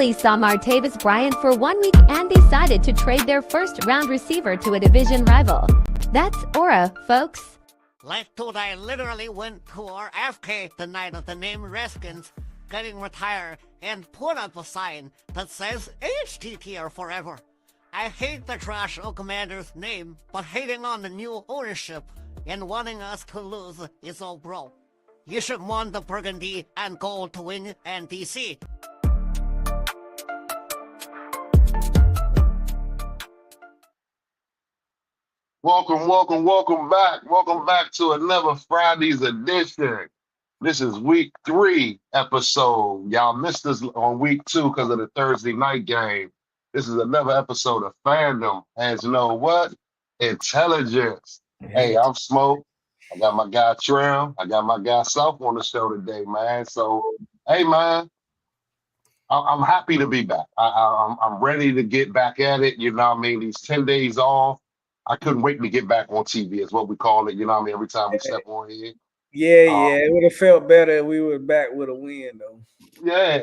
Phillies saw Martavis Bryant for 1 week and decided to trade their first-round receiver to a division rival. That's Aura, folks. Last dude, I literally went to our FK the night of the name Redskins getting retired and put up a sign that says HTT or forever. I hate the trash of Commander's name, but hating on the new ownership and wanting us to lose is all bro. You should want the burgundy and gold to win NDC. Welcome back. Welcome back to another Friday's edition. This is week 3 episode. Y'all missed us on week 2 because of the Thursday night game. This is another episode of Fandom. And you know what? Intelligence. Hey, I'm Smoke. I got my guy Trim. I got my guy South on the show today, man. So, hey, man, I'm happy to be back. I'm ready to get back at it. You know what I mean? These 10 days off. I couldn't wait to get back on TV, is what we call it. You know what I mean? Every time we step on here. Yeah. It would have felt better if we were back with a win, though. Yeah.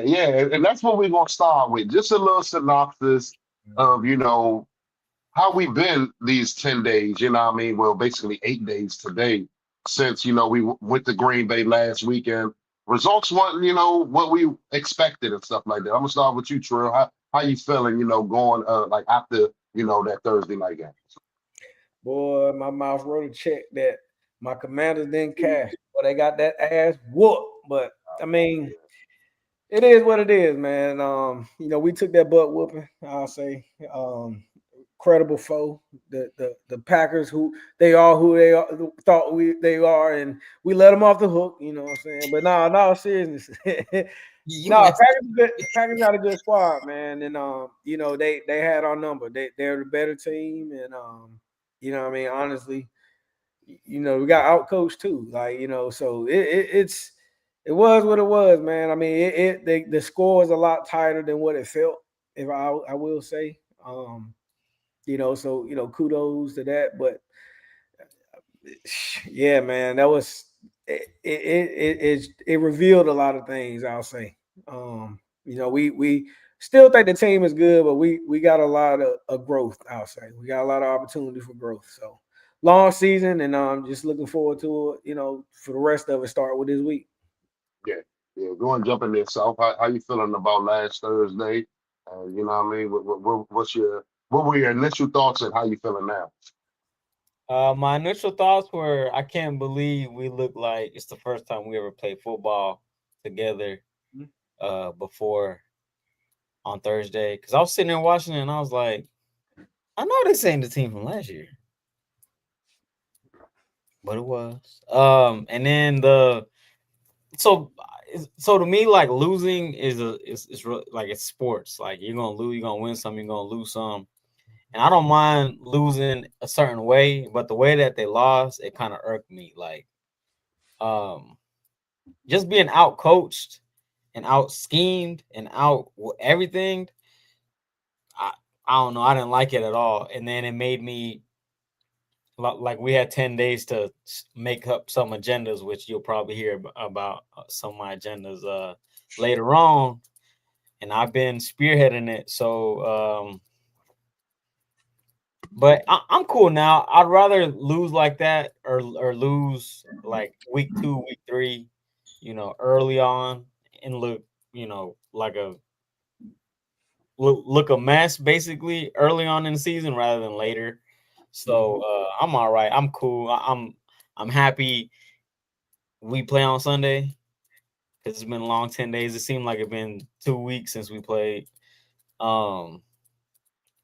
And that's what we're going to start with. Just a little synopsis of, how we've been these 10 days. You know what I mean? Well, basically 8 days today since, we went to Green Bay last weekend. Results weren't, what we expected and stuff like that. I'm going to start with you, Trill. How you feeling, going after, that Thursday night game? Boy, my mouth wrote a check that my Commanders didn't cash. But they got that ass whooped. But, I mean, it is what it is, man. We took that butt whooping, I'll say. Credible foe. The Packers, who they are, thought they are, and we let them off the hook, you know what I'm saying? But no, seriousness. Packers got a good squad, man. And, they had our number. They're the better team, and, you know what I mean? Honestly, we got outcoached too. So it was what it was, man. I mean, the score is a lot tighter than what it felt, if I will say. So kudos to that. But yeah, man, that was it revealed a lot of things, I'll say. We still think the team is good, but we got a lot of growth, I'll say. We got a lot of opportunity for growth. So long season, and I'm just looking forward to it, for the rest of it, start with this week. Yeah. Go and jump in there, South. How you feeling about last Thursday? You know what I mean? What were your initial thoughts and how you feeling now? My initial thoughts were, I can't believe we look like it's the first time we ever played football together before on Thursday. Because I was sitting there watching it and I was like, I know this ain't the team from last year. But it was. And then so to me, like, losing is like, it's sports. Like, you're gonna lose, you're gonna win some, you're gonna lose some. And I don't mind losing a certain way, but the way that they lost, it kind of irked me. Like, just being out coached and out schemed and out everything. I don't know. I didn't like it at all. And then it made me, like, we had 10 days to make up some agendas, which you'll probably hear about some of my agendas later on. And I've been spearheading it. So, but I'm cool now. I'd rather lose like that or lose like week 2, week 3, early on and look, like look a mess basically early on in the season rather than later. So I'm all right. I'm cool. I'm happy we play on Sunday because it's been a long 10 days. It seemed like it's been 2 weeks since we played.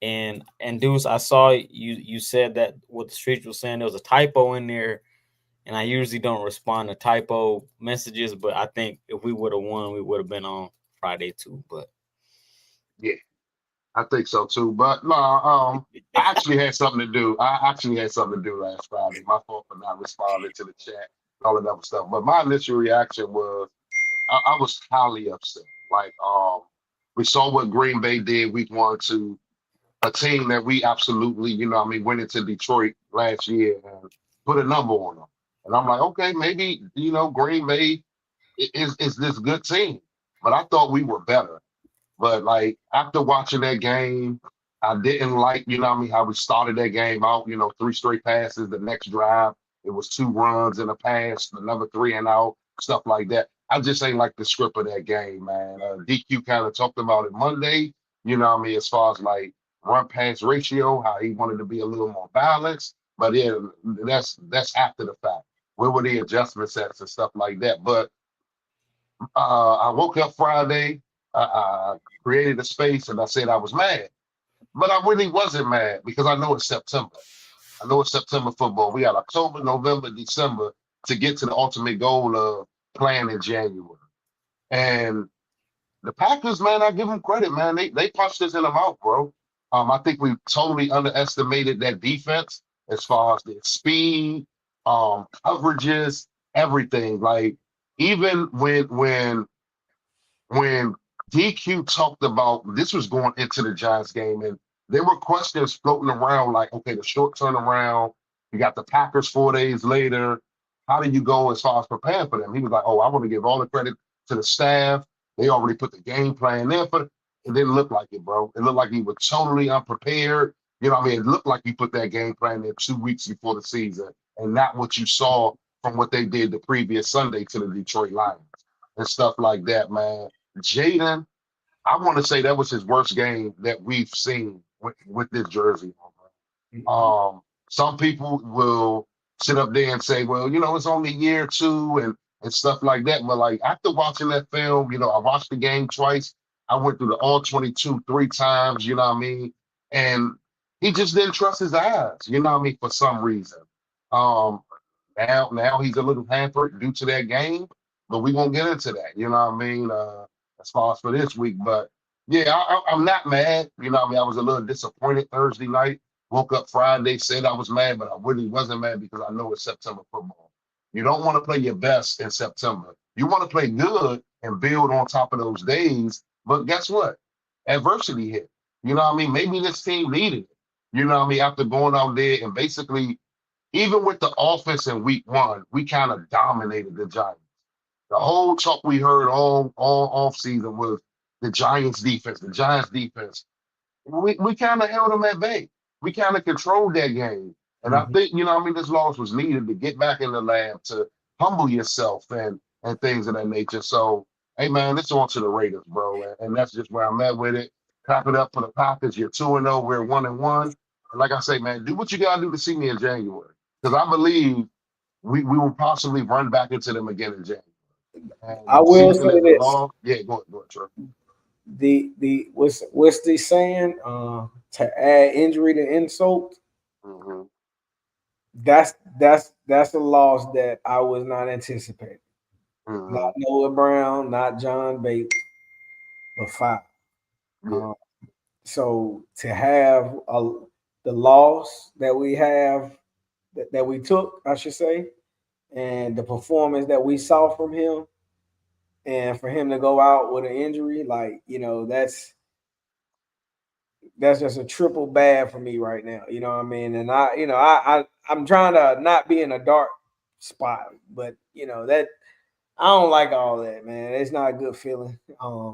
And Deuce, I saw you said that what the streets was saying, there was a typo in there, and I usually don't respond to typo messages, but I think if we would have won, we would have been on Friday too. But yeah, I think so too. But no, I actually had something to do. Last Friday. My fault for not responding to the chat and all of that other stuff. But my initial reaction was I was highly upset. Like, we saw what Green Bay did week 1 to a team that we absolutely, went into Detroit last year and put a number on them. And I'm like, okay, maybe, Green Bay is this good team. But I thought we were better. But like after watching that game, I didn't like, how we started that game out, 3 straight passes. The next drive, it was 2 runs and a pass, another 3 and out, stuff like that. I just ain't like the script of that game, man. DQ kind of talked about it Monday, as far as like run pass ratio, how he wanted to be a little more balanced. But yeah, that's after the fact. Where were the adjustments at and stuff like that? But I woke up Friday, I created a space, and I said I was mad. But I really wasn't mad because I know it's September. I know it's September football. We got October, November, December to get to the ultimate goal of playing in January. And the Packers, man, I give them credit, man. They punched us in the mouth, bro. I think we totally underestimated that defense as far as their speed, coverages, everything. Like even when DQ talked about this was going into the Giants game, and there were questions floating around like, okay, the short turnaround, you got the Packers 4 days later. How do you go as far as preparing for them? He was like, oh, I want to give all the credit to the staff. They already put the game plan there, but it didn't look like it, bro. It looked like he was totally unprepared. It looked like he put that game plan there 2 weeks before the season, and not what you saw from what they did the previous Sunday to the Detroit Lions and stuff like that, man. Jaden, I want to say that was his worst game that we've seen with this jersey on. Some people will sit up there and say, well, it's only year 2 and stuff like that. But like after watching that film, I watched the game twice. I went through the all 22 3 times, you know what I mean? And he just didn't trust his eyes, for some reason. Um, now he's a little hampered due to that game, but we won't get into that, you know what I mean? As far as for this week. But yeah, I'm not mad. I was a little disappointed Thursday night. Woke up Friday, said I was mad, but I really wasn't mad because I know it's September football. You don't want to play your best in September. You want to play good and build on top of those days. But guess what? Adversity hit. You know what I mean? Maybe this team needed it. You know what I mean? After going out there and basically, even with the offense in week 1, we kind of dominated the Giants. The whole talk we heard all off season was the Giants defense, the Giants defense. We kind of held them at bay. We kind of controlled that game. And I think, this loss was needed to get back in the lab, to humble yourself and things of that nature. So, hey, man, it's on to the Raiders, bro. And that's just where I'm at with it. Clap it up for the Packers. You're 2-0. We're 1-1. And like I say, man, do what you got to do to see me in January. Because I believe we will possibly run back into them again in January. And I will say this. Yeah, go ahead, Trey. The what's the saying? To add injury to insult. Mm-hmm. That's a loss that I was not anticipating. Mm-hmm. Not Noah Brown, not John Bates, but 5. Yeah. So to have the loss that we have that we took, I should say, and the performance that we saw from him, and for him to go out with an injury, like that's just a triple bad for me right now. You know what I mean? And I'm trying to not be in a dark spot, but that I don't like all that, man. It's not a good feeling.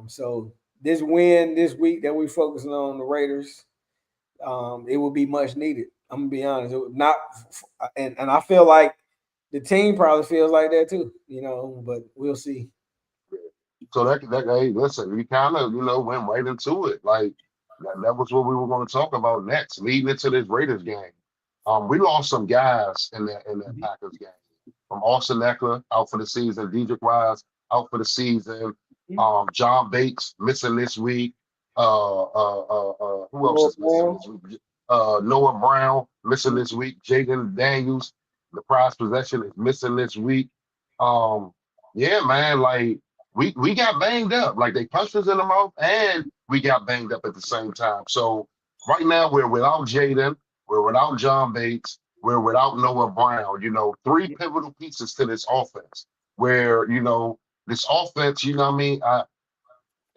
So this win this week that we focusing on the Raiders, it will be much needed. I'm gonna be honest. It would not, and I feel like the team probably feels like that too. But we'll see. So that hey, listen, we kind of went right into it. Like that was what we were going to talk about next, leading into this Raiders game. We lost some guys in that Packers game. From Austin Eckler out for the season, Dedrick Wise out for the season. John Bates missing this week. Who else is missing this week? Noah Brown missing this week. Jaden Daniels, the prize possession, is missing this week. Yeah, man, like we got banged up. Like they punched us in the mouth and we got banged up at the same time. So right now we're without Jaden, we're without John Bates, we're without Noah Brown. 3 pivotal pieces to this offense. Where this offense, what I mean,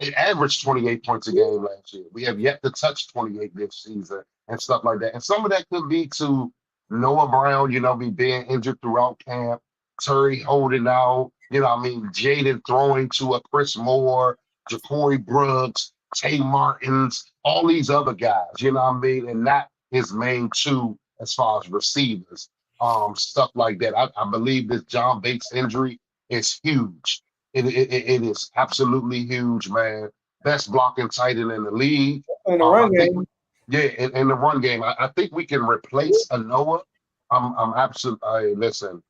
it averaged 28 points a game last year. We have yet to touch 28 this season and stuff like that. And some of that could be to Noah Brown, be being injured throughout camp, Terry holding out, Jaden throwing to a Chris Moore, Ja'Cory Brooks, Tay Martins, all these other guys, you know what I mean? And not his main two as far as receivers, stuff like that. I believe this John Bates injury is huge. It is absolutely huge, man. Best blocking tight end in the league. In the I run think, game. yeah, in the run game, I think we can replace a Noah. I'm absolutely. Listen,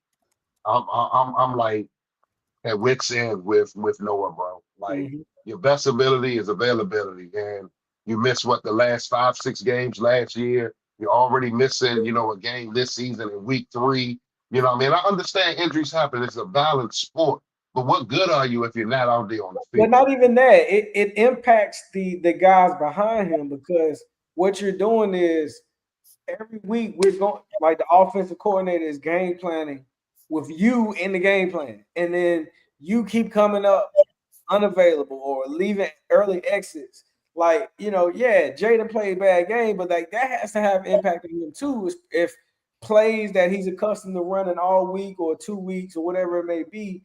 I'm like at wit's end with Noah, bro. Like Mhm. your best ability is availability, and you miss what the last 5, 6 games last year. You're already missing, a game this season in week 3. You know what I mean? I understand injuries happen. It's a balanced sport, but what good are you if you're not out there on the But field? not even that. It impacts the guys behind him because what you're doing is every week we're going like the offensive coordinator is game planning with you in the game plan, and then you keep coming up unavailable or leaving early exits. Like, yeah, Jaden played a bad game, but like that has to have impact on him too. If plays that he's accustomed to running all week or 2 weeks or whatever it may be,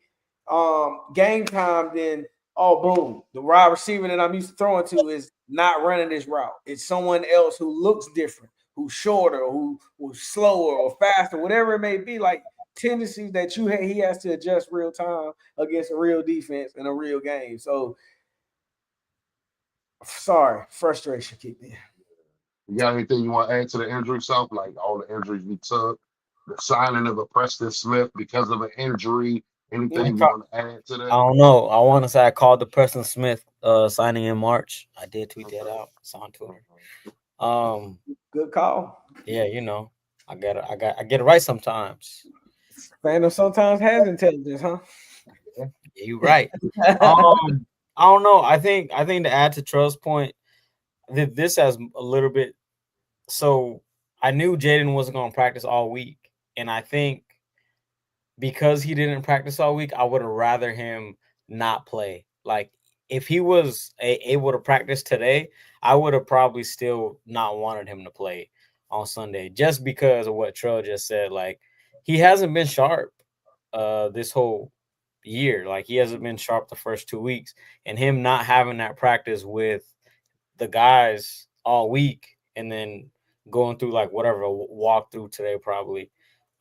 game time, then boom, the wide receiver that I'm used to throwing to is not running this route. It's someone else who looks different, who's shorter, who's slower or faster, whatever it may be. Like tendencies that he has to adjust real time against a real defense in a real game. So sorry, frustration kicked in. You got anything you want to add to the injury stuff? Like all the injuries we took, the signing of a Preston Smith because of an injury. Anything you want to add to I that? don't know. I want to say I called the Preston Smith signing in March. I did tweet that out. It's on Twitter. Good call. Yeah, I get it right sometimes. Fandom sometimes has intelligence, huh? Yeah, you're right. I don't know. I think to add to Trell's point, this has a little bit. So I knew Jaden wasn't going to practice all week, and I think because he didn't practice all week, I would have rather him not play. Like if he was able to practice today, I would have probably still not wanted him to play on Sunday just because of what Trell just said. Like he hasn't been sharp this whole year. Like he hasn't been sharp the first 2 weeks, and him not having that practice with the guys all week and then going through like whatever walk through today probably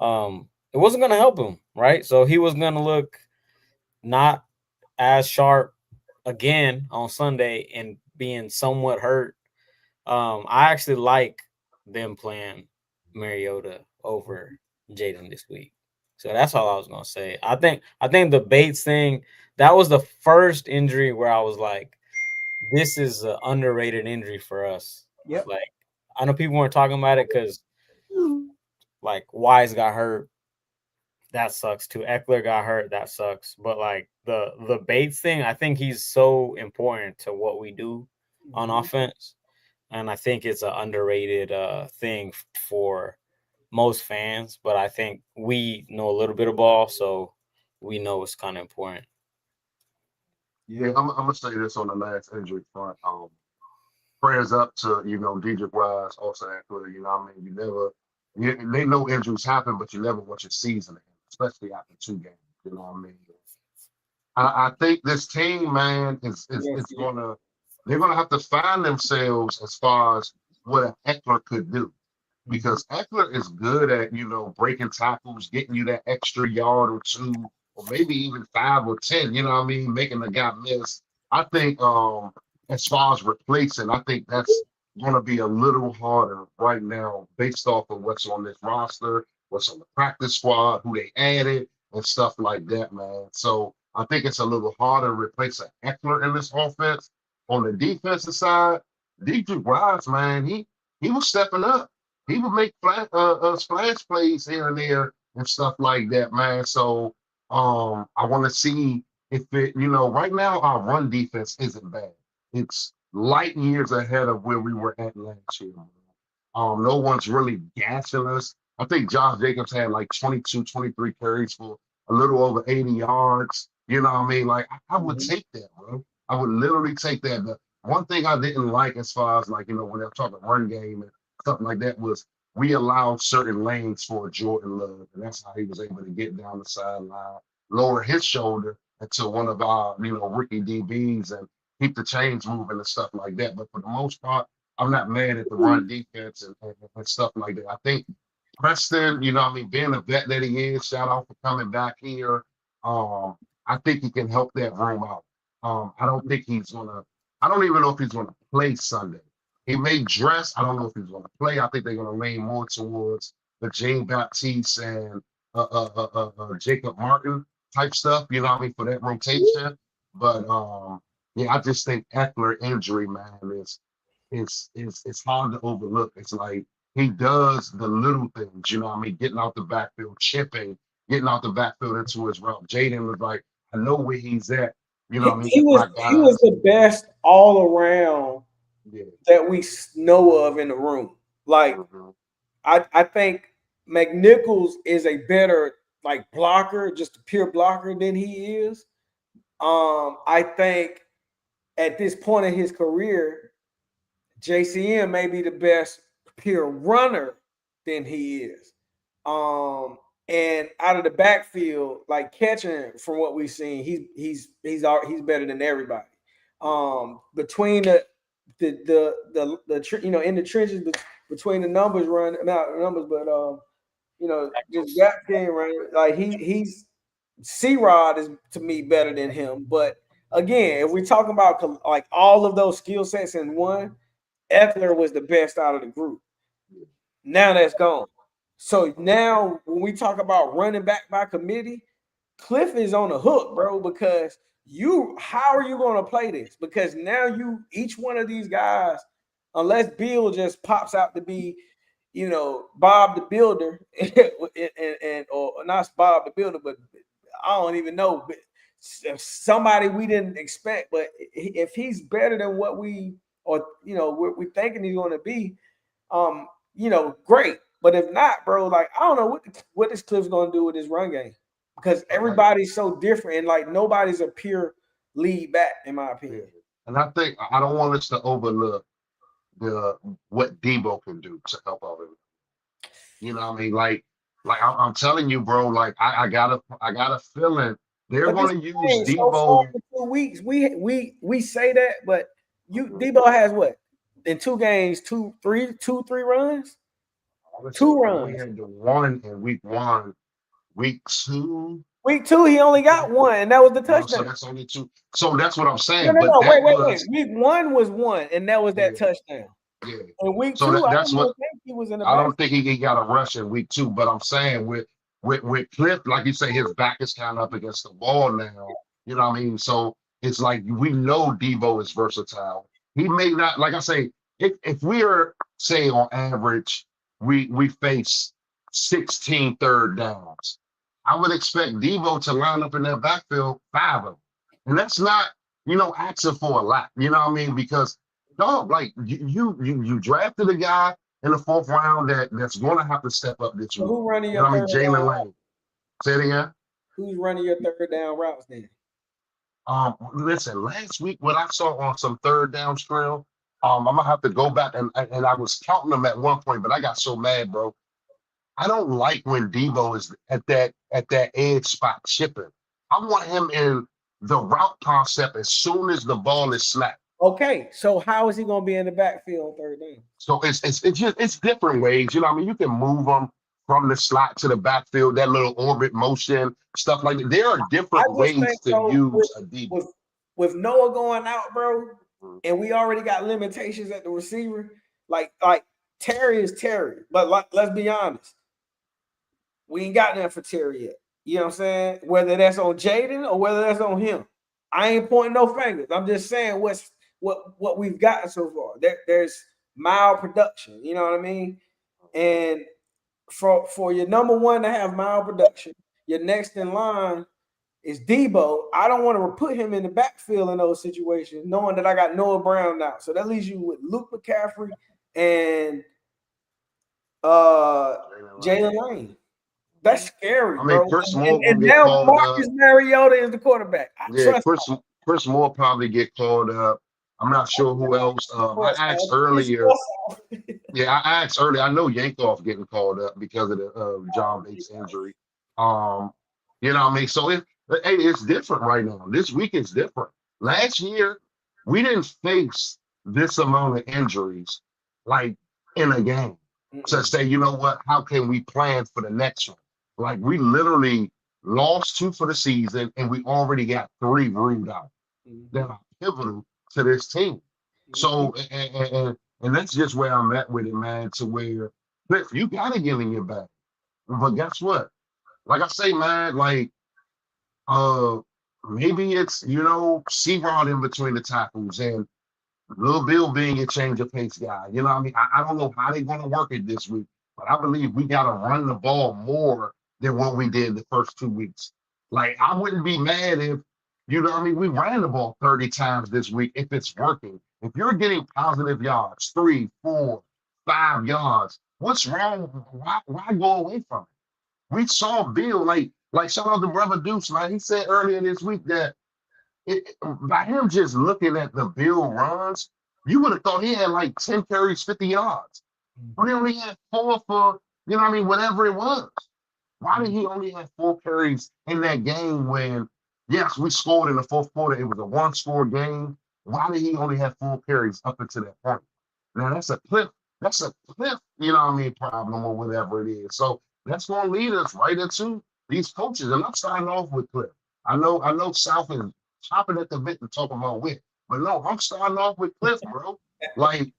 it wasn't going to help him, right? So he was going to look not as sharp again on Sunday and being somewhat hurt. I actually like them playing Mariota over Jaden this week. So that's all I was gonna say. I think the Bates thing, that was the first injury where I was like, this is an underrated injury for us. Yep. Like I know people weren't talking about it because like Wise got hurt. That sucks too. Eckler got hurt. That sucks. But like the Bates thing, I think he's so important to what we do on offense, and I think it's an underrated thing for most fans. But I think we know a little bit of ball, so we know it's kind of important. Yeah, I'm gonna say this on the last injury front. Prayers up to Dedrick Wise, also Eckler. You know what I mean? They know injuries happen, but you never want your season, especially after 2 games. You know what I mean? I think this team, man, is gonna they're gonna have to find themselves as far as what an Eckler could do. Because Eckler is good at, breaking tackles, getting you that extra yard or 2, or maybe even 5 or 10, you know what I mean, making the guy miss. I think as far as replacing, I think that's gonna be a little harder right now based off of what's on this roster, what's on the practice squad, who they added, and stuff like that, man. So I think it's a little harder to replace an Eckler in this offense. On the defensive side, DJ Wise, man, he was stepping up. He would make splash plays here and there and stuff like that, man. So I want to see if right now our run defense isn't bad. It's light years ahead of where we were at last year. No one's really gashing us. I think Josh Jacobs had like 22, 23 carries for a little over 80 yards. You know what I mean? Like I would take that, bro. I would literally take that. But one thing I didn't like as far as like, when they're talking run game and something like that was we allowed certain lanes for Jordan Love, and that's how he was able to get down the sideline, lower his shoulder into one of our, rookie DBs, and keep the chains moving and stuff like that. But for the most part, I'm not mad at the run defense and stuff like that. I think Preston, you know, what I mean, being a vet that he is, shout out for coming back here. Um, I think he can help that room out. I don't think he's gonna. I don't even know if he's gonna play Sunday. He may dress. I don't know if he's gonna play. I think they're gonna lean more towards the Jean Baptiste and Jacob Martin type stuff. You know what I mean, for that rotation. But yeah, I just think Eckler injury, man, is it's hard to overlook. It's like he does the little things, you know what I mean, getting out the backfield, chipping, getting out the backfield into his route. Jaden was like, I know where he's at, you know what I mean? He was My he was guys. the best all around Yeah. that we know of in the room. Like Mhm. I think McNichols is a better like blocker, just a pure blocker than he is. I think at this point in his career, JCM may be the best pure runner than he is. And out of the backfield, like catching from what we've seen, he's better than everybody. Between the you know, in the trenches between the numbers run not numbers, but you know, just gap game running, like he's C-Rod is to me better than him. But again, if we're talking about like all of those skill sets in one, Eckler was the best out of the group. Now that's gone. So now when we talk about running back by committee, Cliff is on the hook, bro, because how are you going to play this? Because now each one of these guys, unless Bill just pops out to be, you know, Bob the Builder, and or not Bob the Builder, but I don't even know, but somebody we didn't expect. But if he's better than what we we're thinking he's going to be, great. But if not, bro, like I don't know what this Cliff's going to do with his run game because everybody's so different and like nobody's a pure lead back in my opinion. And I think I don't want us to overlook what Debo can do to help out. You know what I mean? Like I'm telling you, bro. Like I got a feeling they're But this going to use so far Debo. in 2 weeks, we say that, but Debo has what in 2 games, two, three runs, Listen, 2 runs. we had the one in week 1, week 2. Week 2, he only got one, and that was the So touchdown. that's only 2. So that's what I'm No, saying. no, But no. that Wait. was Week 1 was one, and that was yeah, that touchdown. yeah. And week So 2, I that's don't what even think he was in the I back. don't think he got a rush in week 2. But I'm saying with Cliff, like you say, his back is kind of up against the wall now. You know what I mean? So it's like we know Debo is versatile. He may not, like I say, if we are say on average, we face 16 third downs. I would expect Debo to line up in that backfield 5 of them. And that's not, asking for a lot. You know what I mean? Because dog, like you drafted a guy in the 4th round that's gonna have to step up this So week. who running You know your what I mean? third Jalen down? Lane. Say it again. Who's running your third down routes then? Listen, last week what I saw on some third down screen, I'm gonna have to go back and I was counting them at one point, but I got so mad, bro. I don't like when Debo is at that edge spot chipping. I want him in the route concept as soon as the ball is snapped. Okay, so how is he going to be in the backfield on third down? So it's different ways. You know what I mean? You can move them from the slot to the backfield, that little orbit motion, stuff like that. There are I different just think ways to so use a Debo. with Noah going out, bro, and we already got limitations at the receiver. Like Terry is Terry, but let's be honest, we ain't got nothing for Terry yet. You know what I'm saying? Whether that's on Jaden or whether that's on him, I ain't pointing no fingers. I'm just saying what we've gotten so far. There's mild production. You know what I mean? And for your number one to have mild production, your next in line is Debo. I don't want to put him in the backfield in those situations, knowing that I got Noah Brown now. So that leaves you with Luke McCaffrey and Jalen Lane. That's scary, I mean, bro. Chris Moore And gonna get now called up. Marcus Mariota is the quarterback. I Yeah, trust Chris Moore probably get called up. I'm not sure who else. I asked earlier. Yeah, I asked earlier. I know Yankoff getting called up because of the John Bates injury. Um, you know what I mean? So hey, it's different right now. This week is different. Last year, We didn't face this amount of injuries like in a game to Mm-mm. say, you know what, how can we plan for the next one? Like we literally lost two for the season and we already got three ruled out that Mhm. are pivotal to this team. Mhm. So and that's just where I'm at with it, man, to where Cliff, you gotta get in your bag. But guess what? Like I say, man, like uh maybe it's C-Rod in between the tackles and Lil Bill being a change of pace guy. You know what I mean? I don't know how they're going to work it this week, but I believe we got to run the ball more than what we did the first 2 weeks. Like, I wouldn't be mad if, you know what I mean, we ran the ball 30 times this week if it's working. If you're getting positive yards, 3, 4, 5 yards, what's wrong? Why go away from it? We saw Bill, like shout out to Brother Deuce, man. He said earlier this week that by him just looking at the Bill runs, you would have thought he had like 10 carries, 50 yards. But he only had four for, whatever it was. Why did Mhm. he only have four carries in that game when, yes, we scored in the fourth quarter? It was a one-score game. Why did he only have four carries up until that point? Now that's a cliff. That's a cliff, problem or whatever it is. So that's going to lead us right into these coaches. And I'm starting off with Cliff. I know South is chopping at the bit to talk about Wick, but no, I'm starting off with Cliff, bro. Like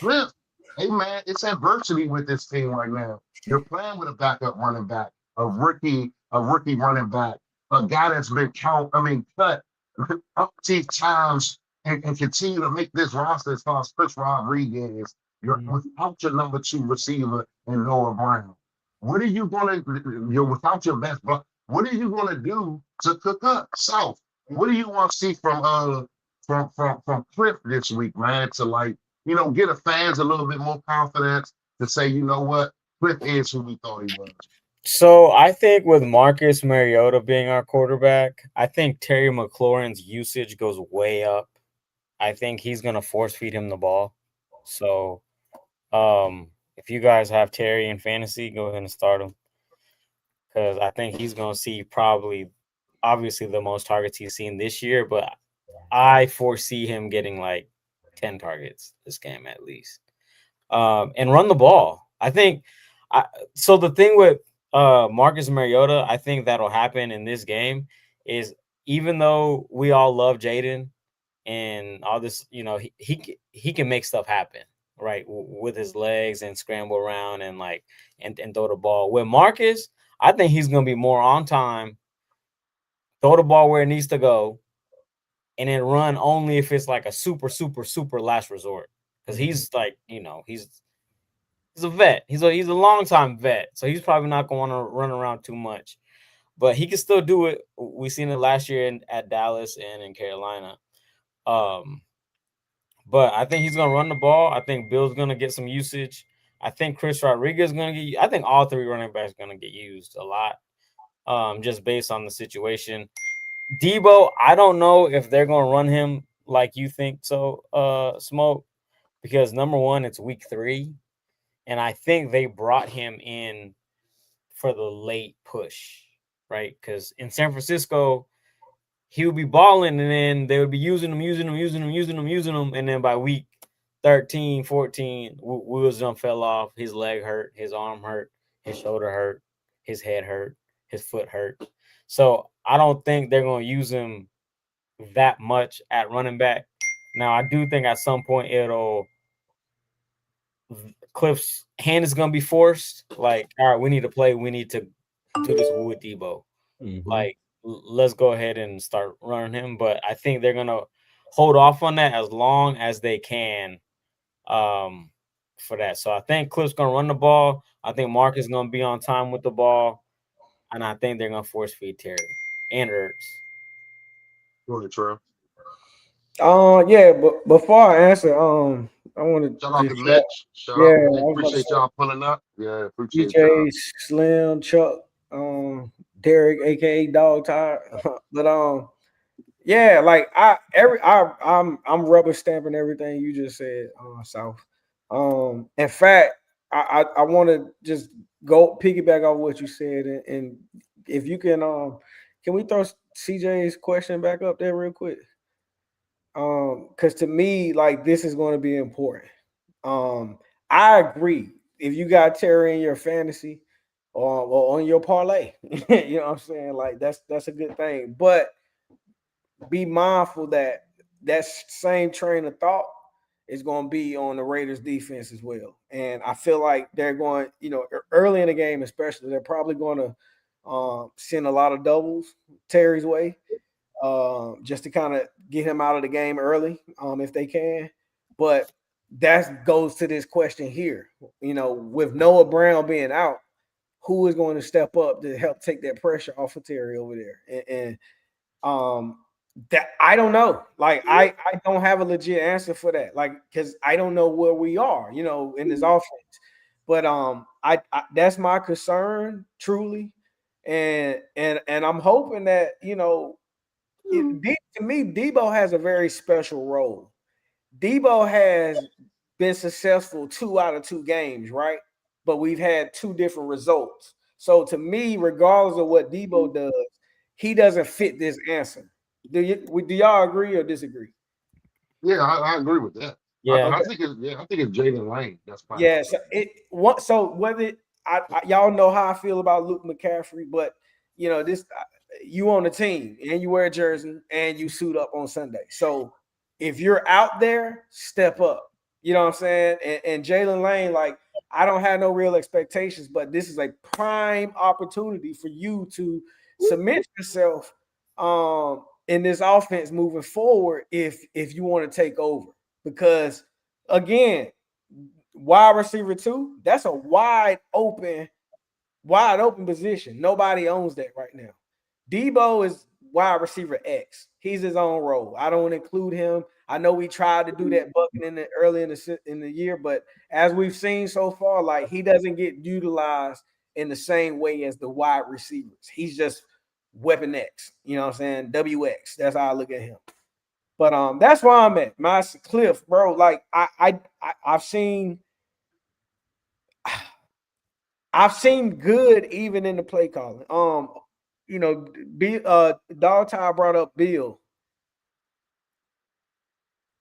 Cliff, hey man, it's adversity with this team right now. You're playing with a backup running back, a rookie running back, a guy that's been cut umpteen times and continue to make this roster as far as Chris Rodriguez. You're Mhm. without your number two receiver in Noah Brown. What are you gonna? You're without your best, but what are you gonna do to cook up South? What do you want to see from Cliff this week, man? To get the fans a little bit more confidence to say, you know what, Cliff is who we thought he was. So I think with Marcus Mariota being our quarterback, I think Terry McLaurin's usage goes way up. I think he's gonna force feed him the ball. So if you guys have Terry in fantasy, go ahead and start him because I think he's gonna see probably obviously the most targets he's seen this year, but I foresee him getting like 10 targets this game at least. And run the ball. I think I so the thing with Marcus Mariota, I think that'll happen in this game is even though we all love Jaden and all this, he can make stuff happen, right? With his legs and scramble around and and throw the ball. With Marcus, I think he's gonna be more on time, throw the ball where it needs to go, and then run only if it's like a super, super, super last resort. Because Mhm. he's like, he's a vet. He's a long time vet, so he's probably not going to run around too much. But he can still do it. We seen it last year at Dallas and in Carolina. Um, but I think he's gonna run the ball. I think Bill's gonna get some usage. I think Chris Rodriguez is gonna get. I think all three running backs are gonna get used a lot. Just based on the situation. Debo, I don't know if they're gonna run him like you think so, Smoke, because number one, it's week 3, and I think they brought him in for the late push, right? Because in San Francisco, he would be balling, and then they would be using him, and then by week 13, 14, wheels done fell off, his leg hurt, his arm hurt, his shoulder hurt, his head hurt, his foot hurt. So I don't think they're going to use him that much at running back. Now, I do think at some point Cliff's hand is going to be forced. Like, all right, we need to play. We need to do this with Debo. Mhm. Like, let's go ahead and start running him. But I think they're going to hold off on that as long as they can for that. So I think Cliff's going to run the ball. I think Mark is going to be on time with the ball. And I think they're going to force feed Terry and Ertz. Go ahead, Trail. Yeah, but before I answer, I want to Shout out to just shout. Mitch. Shout Yeah, out I to Mitch. was about to Appreciate say y'all pulling up. Yeah, appreciate y'all. DJ Slim, Chuck, Derek, aka Dog Tire. But yeah, like I'm rubber stamping everything you just said, South. In fact, I want to just go piggyback off what you said, and if you can we throw CJ's question back up there real quick? Because to me, like this is going to be important. I agree. If you got Terry in your fantasy or on your parlay, you know what I'm saying? Like that's a good thing. But be mindful that that same train of thought is going to be on the Raiders defense as well. And I feel like they're going, early in the game, especially, they're probably going to send a lot of doubles Terry's way, just to kind of get him out of the game early, if they can. But that goes to this question here. With Noah Brown being out, who is going to step up to help take that pressure off of Terry over there? And that I don't know. Like I don't have a legit answer for that. Like because I don't know where we are, in this offense. But I that's my concern truly, and I'm hoping that to me Debo has a very special role. Debo has been successful 2 out of 2 games, right? But we've had 2 different results. So to me, regardless of what Debo does, he doesn't fit this answer. Do y'all agree or disagree? Yeah, I agree with that. Yeah. I think it's Jaden Lane that's playing. Yeah. So whether y'all know how I feel about Luke McCaffrey, but this you on the team and you wear a jersey and you suit up on Sunday. So if you're out there, step up. You know what I'm saying? And Jalen Lane, like I don't have no real expectations, but this is a prime opportunity for you to submit yourself in this offense moving forward if you want to take over. Because again, wide receiver 2, that's a wide open position. Nobody owns that right now. Debo is wide receiver X. He's his own role. I don't include him. I know we tried to do that bucket early in the year, but as we've seen so far, like he doesn't get utilized in the same way as the wide receivers. He's just weapon X. You know what I'm saying? WX. That's how I look at him. But that's where I'm at. My Cliff, bro. Like I've seen good even in the play calling. Dog Tie brought up Bill.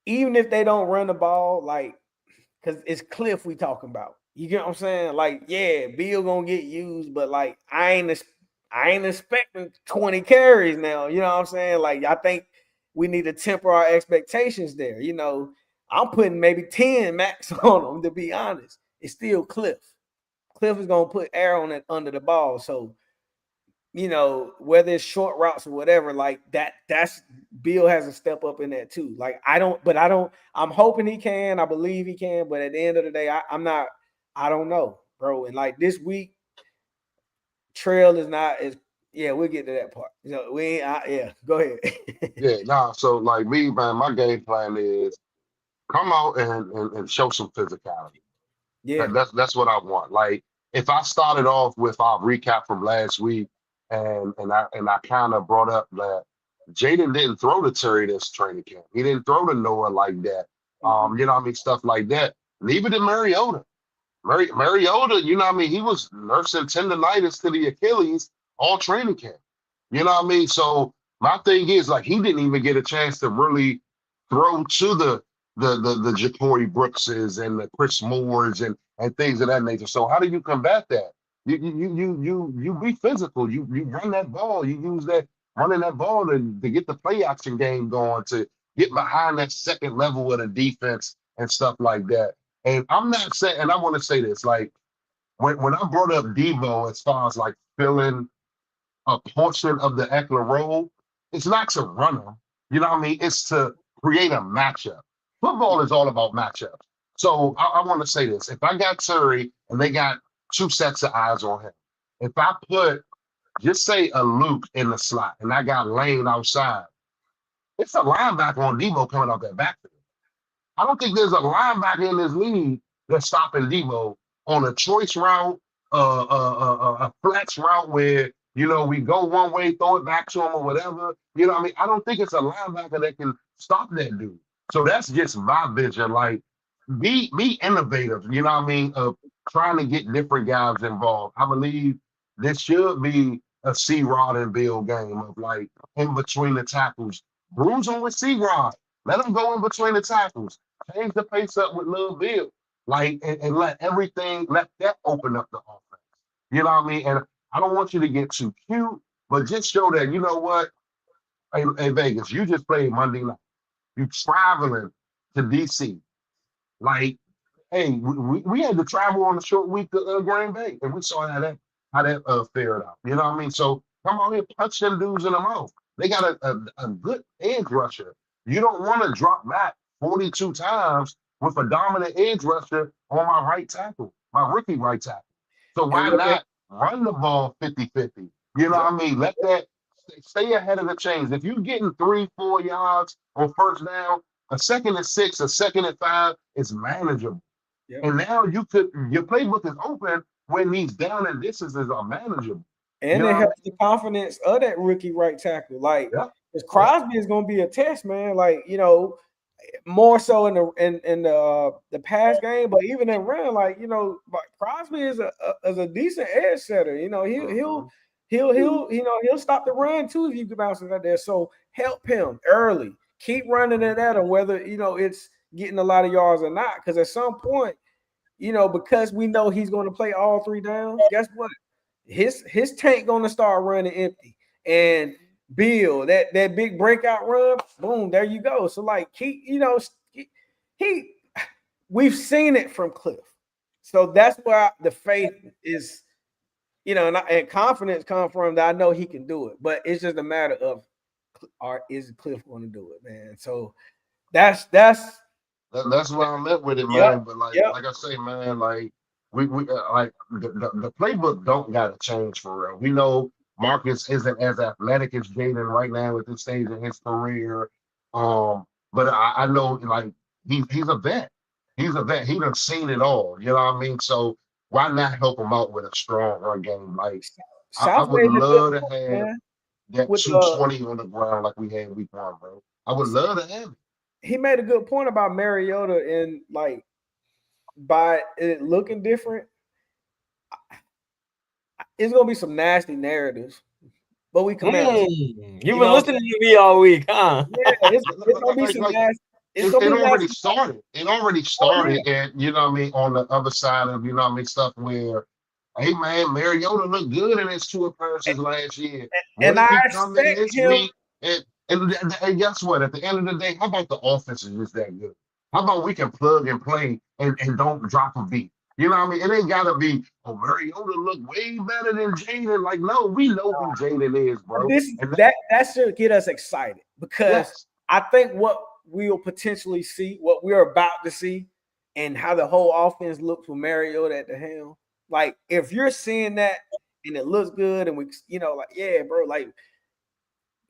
Even if they don't run the ball, like, because it's Cliff we talking about. You get what I'm saying? Like, yeah, Bill gonna get used, but like, I ain't expecting 20 carries now. You know what I'm saying? Like, I think we need to temper our expectations there. I'm putting maybe 10 max on them, to be honest. It's still Cliff. Cliff is gonna put air on it under the ball. So, whether it's short routes or whatever, like that's Bill has to step up in that too. Like I'm hoping he can, I believe he can, but at the end of the day, I don't know, bro. And like this week, Trail is not as we'll get to that part. Go ahead. So like me, man, my game plan is come out and show some physicality. Yeah. That's what I want. Like if I started off with our recap from last week, and I kind of brought up that Jaden didn't throw to Terry this training camp. He didn't throw to Noah like that. Stuff like that. Neither did Mariota. Mariota, he was nursing tendonitis to the Achilles all training camp. So my thing is like he didn't even get a chance to really throw to the Ja'Cory Brookses and the Chris Moores and things of that nature. So how do you combat that? You be physical. You run that ball. You use that running that ball to get the play action game going, to get behind that second level of the defense and stuff like that. And I'm not saying, and I want to say this, like when I brought up Debo as far as like filling a portion of the Eckler role, it's not to run them. You know what I mean? It's to create a matchup. Football is all about matchups. So I want to say this. If I got Terry and they got 2 sets of eyes on him, if I put, just say a Luke in the slot and I got Lane outside, it's a linebacker on Debo coming out that backfield. I don't think there's a linebacker in this league that's stopping Debo on a choice route, a flex route where, we go one way, throw it back to him or whatever. I don't think it's a linebacker that can stop that dude. So that's just my vision. Like, be innovative, of trying to get different guys involved. I believe this should be a C-Rod and Bill game of like in between the tackles. Bruise on with C-Rod. Let him go in between the tackles. Change the pace up with Lil Bill. Like, and let that open up the offense. You know what I mean? And I don't want you to get too cute, but just show that, you know what? Hey, Vegas, you just played Monday night. You traveling to DC. Like, hey, we had to travel on a short week to Green Bay, and we saw how that fared out. You know what I mean? So come on here, punch them dudes in the mouth. They got a good edge rusher. You don't want to drop back 42 times with a dominant edge rusher on my right tackle, my rookie right tackle. So And why not run the ball 50-50? You know what I mean? Let that stay ahead of the chains. If you're getting 3-4 yards on first down, a 2nd and 6, a 2nd and 5 is manageable. Yep. And now your playbook is open when these down and distances are manageable. And it helps the confidence of that rookie right tackle. Like, because Crosby is going to be a test, man. Like, more so in the pass game, but even in run, like, Crosby is a decent edge setter. He'll stop the run too if you can bounce it out there. So help him early. Keep running it at him, whether it's getting a lot of yards or not. Because at some point, because we know he's going to play all 3 downs, guess what? His tank going to start running empty. And Bill, that big breakout run, boom, there you go. So like we've seen it from Cliff. So that's where the faith is, and confidence come from that I know he can do it. But it's just a matter of is Cliff going to do it, man? So that's where I'm at with it, man. But like I say, man, like we like the playbook don't gotta change for real. We know Marcus isn't as athletic as Jaden right now at this stage in his career. But I know like he's a vet. He's a vet. He done seen it all. You know what I mean? So why not help him out with a strong run game? Like I would love to have that 220 on the ground like we had week 1, bro. I would love to have it. He made a good point about Mariota and like by it looking different. It's gonna be some nasty narratives, but we come out. You've been listening to me all week, huh? Yeah, it's gonna be some nasty. It already started. It already started, and you know what I mean, on the other side of stuff where, hey man, Mariota looked good in his 2 appearances last year. And I expect this him. Week and guess what? At the end of the day, how about the offense is just that good? How about we can plug and play and don't drop a beat? You know what I mean? It ain't gotta be, Mariota look way better than Jaden. Like, no, we know who Jaden is, bro. That should get us excited because I think what we'll potentially see, what we're about to see, and how the whole offense looks with Mariota at the helm. Like, if you're seeing that and it looks good, and we, like, yeah, bro, like,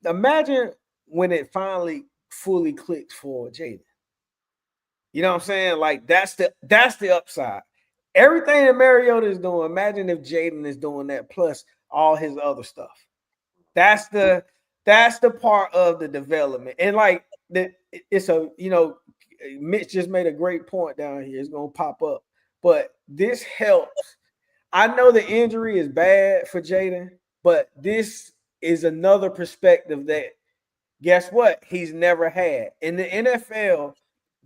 imagine when it finally fully clicks for Jaden. You know what I'm saying? Like, that's the upside. Everything that Mariota is doing, imagine if Jaden is doing that plus all his other stuff. That's the part of the development. And like it's Mitch just made a great point down here. It's gonna pop up, but this helps. I know the injury is bad for Jaden, but this is another perspective that guess what? He's never had. In the NFL,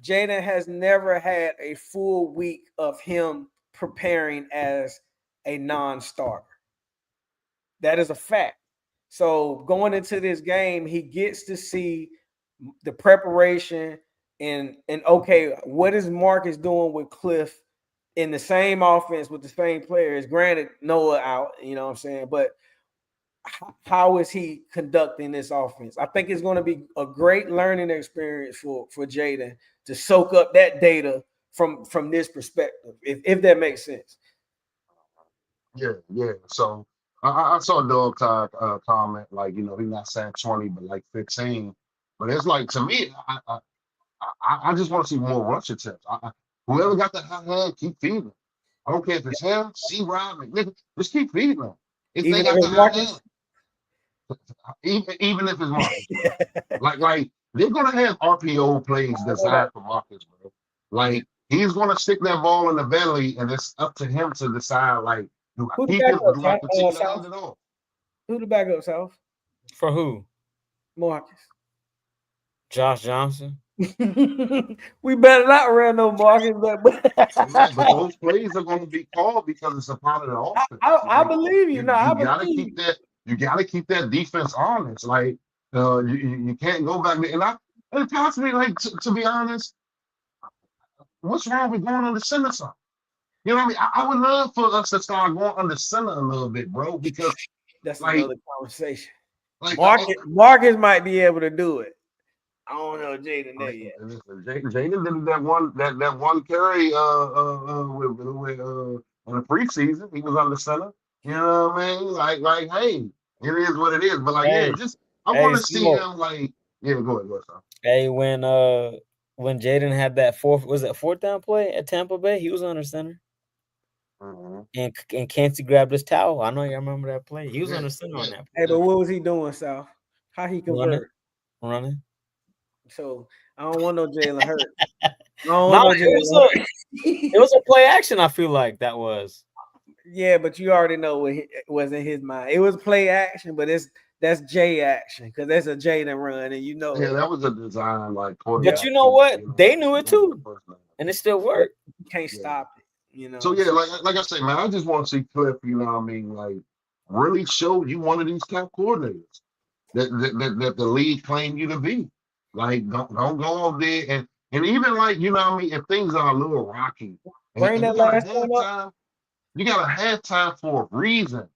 Jaden has never had a full week of him preparing as a non-starter. That is a fact. So going into this game, he gets to see the preparation and okay, what is Marcus doing with Cliff in the same offense with the same players? Granted, Noah out, you know what I'm saying, but how is he conducting this offense? I think it's going to be a great learning experience for Jaden to soak up that data from this perspective, if that makes sense. Yeah. So I saw Doug comment like, he's not saying 20, but like 15. But it's like, to me, I just want to see more rush attempts. Whoever got the hot hand, keep feeding them. I don't care if it's him, C-Rob, just keep feeding them. If they got the hot hand, even if it's Marcus, bro. like they're gonna have RPO plays designed for Marcus, bro. Like, he's gonna stick that ball in the belly, and it's up to him to decide, like, do I keep him or do I continue to hand it off? Who the backup, South? For who? Marcus. Josh Johnson. We better not run no Marcus, Right, but those plays are going to be called because it's a part of the offense. I Like believe you. No, I you got to believe keep you. that. You got to keep that defense honest. Like you can't go back there. And possibly like to be honest, what's wrong with going on the center side? You know what I mean? I would love for us to start going under center a little bit, bro, because That's like another conversation. like Marcus might be able to do it. I don't know Jaden there yet. listen, Jaden did that one carry in the preseason. He was on the center. You know what I mean? Like hey, it is what it is. But like yeah, Hey, just I hey, want to see Smoke. him like yeah. Go ahead, son. Hey, when Jaden had that fourth down play at Tampa Bay, he was under center. Mhm. And Kancey grabbed his towel. I know you remember that play. He was Yeah, under center yeah, on that Hey, play. but what was he doing, Sal? How he Running, convert? running. So I don't want no Jalen Hurts. I don't No, want no it Jalen Hurts. was a play action. I feel like that was. Yeah, but you already know what was in his mind. It was play action, but that's J action because that's a Jaden run, and you know yeah. it. That was a design like But quarterback you know keep. what? You know, They knew it that's the too, first name. and it still But worked. you can't Yeah. stop it. So yeah, like I say, man, I just want to see Cliff. You know what I mean? Like really show you one of these top coordinators that the league claim you to be. Like don't go out there and even like you know what I mean. If things are a little rocky Bring and that last one up. you got a halftime for a reason.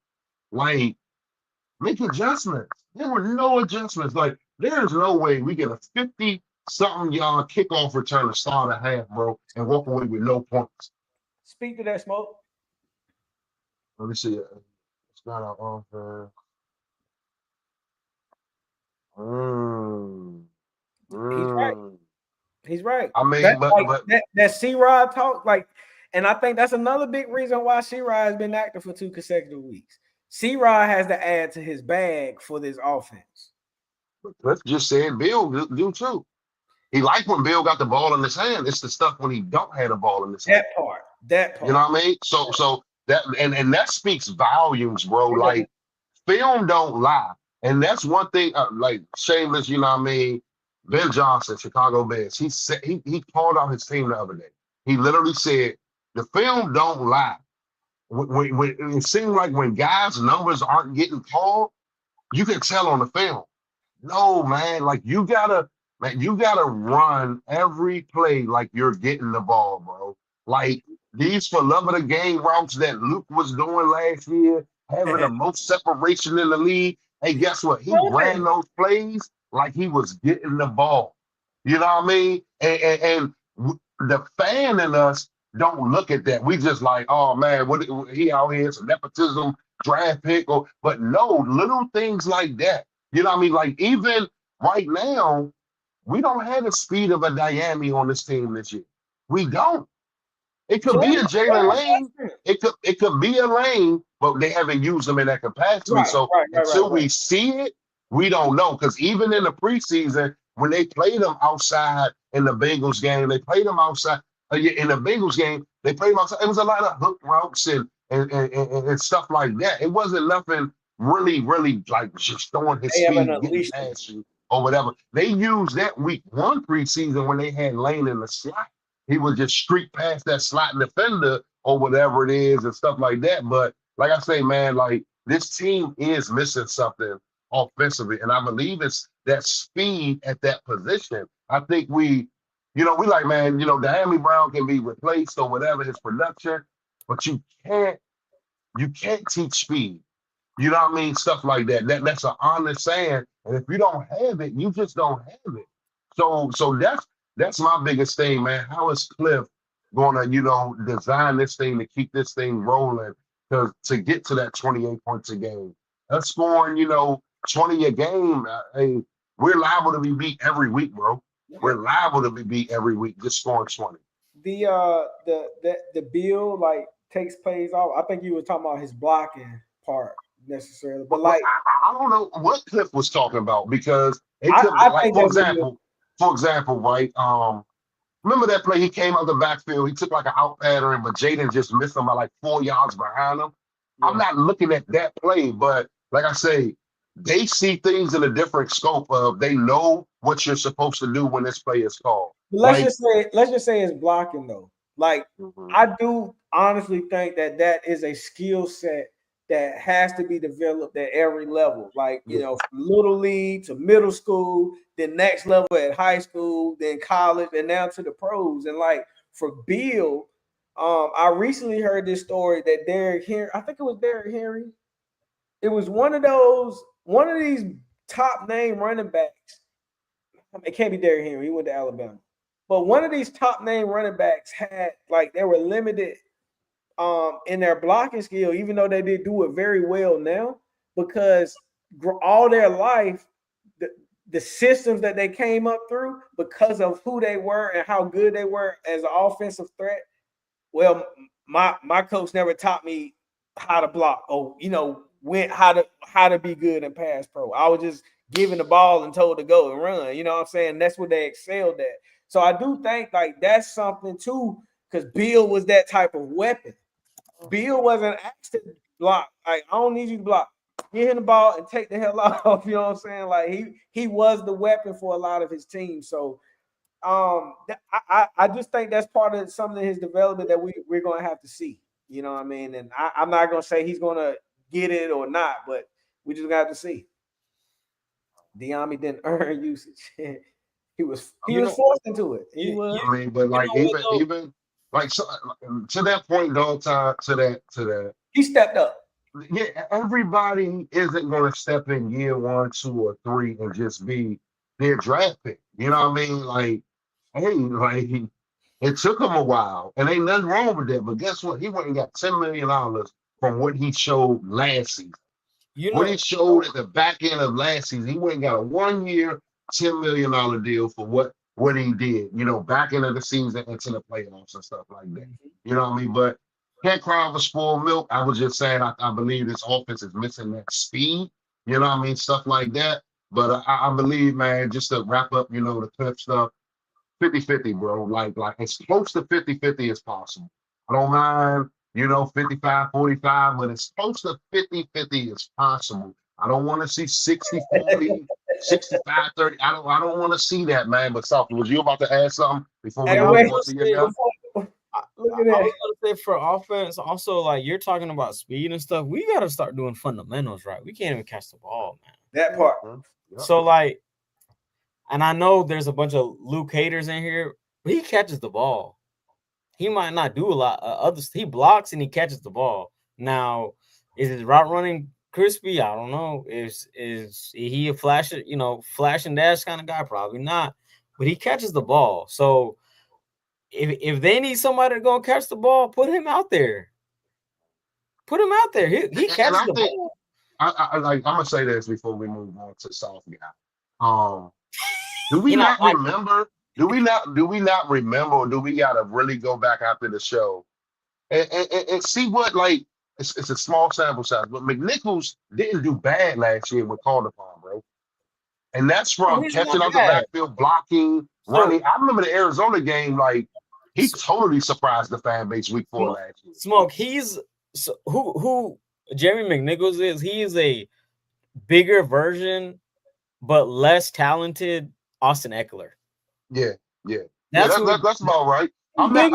Like make adjustments. There were no adjustments. Like there is no way we get a 50-something yard kickoff return to start a half, bro, and walk away with no points. Speak to that smoke. Let me see. It's not an offer. Mm, He's right. mm. He's right. I That mean, like but that C-Rod talk, like, and I think that's another big reason why C-Rod has been active for 2 consecutive weeks. C-Rod has to add to his bag for this offense. let's just say Bill do too. He liked when Bill got the ball in his hand. It's the stuff when he don't have the ball in his hand. That You part. know what I mean? So that and that speaks volumes, bro. Like film don't lie, and that's one thing. Like shameless, you know what I mean? Ben Johnson, Chicago Bears. He said he called out his team the other day. He literally said the film don't lie. When it seems like when guys' numbers aren't getting called, you can tell on the film. No, man, like you gotta run every play like you're getting the ball, bro. Like these for love of the game routes that Luke was doing last year, having the most separation in the league. Hey, guess what? He ran those plays like he was getting the ball. You know what I mean? The fan in us don't look at that. We just like, oh man, what he out here, some nepotism, draft pick, but no, little things like that. You know what I mean? Like even right now, we don't have the speed of a Miami on this team this year. We don't. It could be a Jalen Lane. It could be a Lane, but they haven't used them in that capacity. Right, So right, right, right, until right. we see it, we don't know. Because even in the preseason, when they played them outside in the Bengals game, they played them outside in the Bengals game. They played them outside. It was a lot of hook routes and stuff like that. It wasn't nothing really like just throwing his They haven't speed, getting unleashed him. past you or whatever. They used that week one preseason when they had Lane in the slot. He would just streak past that slot defender or whatever it is and stuff like that. But like I say, man, like this team is missing something offensively, and I believe it's that speed at that position. I think we like, man, Diami Brown can be replaced or whatever his production, but you can't teach speed. You know what I mean? Stuff like that. That's an honest saying. And if you don't have it, you just don't have it. So that's my biggest thing, man. How is Cliff gonna, design this thing to keep this thing rolling to get to that 28 points a game? Us scoring, 20 a game. Hey, we're liable to be beat every week, bro. We're liable to be beat every week just scoring 20. The bill like takes plays off. I think you were talking about his blocking part necessarily, but Well, like I don't know what Cliff was talking about because it could I like think that for example, right? Remember that play? He came out the backfield. He took like an out pattern, but Jaden just missed him by like 4 yards behind him. I'm not looking at that play, but like I say, they see things in a different scope of they know what you're supposed to do when this play is called. Let's just say it's blocking though. Like Mhm. I do honestly think that is a skill set that has to be developed at every level. Like from little league to middle school, then next level at high school, then college, and now to the pros. And like for Bill, I recently heard this story that Derrick Henry, I think it was Derrick Henry. It was one of these top name running backs. It can't be Derrick Henry. He went to Alabama. But one of these top name running backs had they were limited in their blocking skill, even though they did do it very well now, because all their life, the systems that they came up through because of who they were and how good they were as an offensive threat. Well, my coach never taught me how to block or how to be good in pass pro. I was just given the ball and told to go and run. You know what I'm saying? That's what they excelled at. So I do think that's something too, because Bill was that type of weapon. Bill wasn't asked to block. Like, I don't need you to block. Get him the ball and take the hell off. You know what I'm saying? Like he was the weapon for a lot of his team. So I just think that's part of some of his development that we're gonna have to see. You know what I mean? And I'm not gonna say he's gonna get it or not, but we just got to see. Diami didn't earn usage. he was forced into it. I mean, but like even like so, to that point, dog time to that. He stepped up. Yeah, everybody isn't going to step in year 1, 2, or 3 and just be their draft pick. You know what I mean? Like, hey, like it took him a while, and ain't nothing wrong with that. But guess what? He went and got $10 million from what he showed last season. What he showed at the back end of last season, he went and got a 1-year, $10 million deal for what he did. Back into the season, into the playoffs and stuff like that. You know what I mean? But can't cry over spoiled milk. I was just saying, I believe this offense is missing that speed. You know what I mean? Stuff like that. But I believe, man, just to wrap up, the Cliff stuff, 50-50, bro. Like as close to 50-50 as possible. I don't mind, 55-45, but as close to 50-50 as possible. I don't want to see 60-40, 65-30. I don't want to see that, man. But Sophie, was you about to add something before we move on to your guy? Look at that. I was gonna say for offense, also like you're talking about speed and stuff. We gotta start doing fundamentals, right? We can't even catch the ball, man. That part. So and I know there's a bunch of Luke haters in here, but he catches the ball. He might not do a lot of others. He blocks and he catches the ball. Now, is his route running crispy? I don't know. Is he a flash and dash kind of guy? Probably not. But he catches the ball. So if they need somebody to go and catch the ball, put him out there. Put him out there. He catches the ball. I'm gonna say this before we move on to South guy. Do we not remember? Do we not remember? Or do we gotta really go back after the show and see what it's a small sample size, but McNichols didn't do bad last year when called upon, bro. And that's from catching out the backfield, blocking, running. I remember the Arizona game, he totally surprised the fan base week 4 last year. Smoke, he's who Jeremy McNichols is. He is a bigger version, but less talented Austin Eckler. Yeah. That's about right. I'm not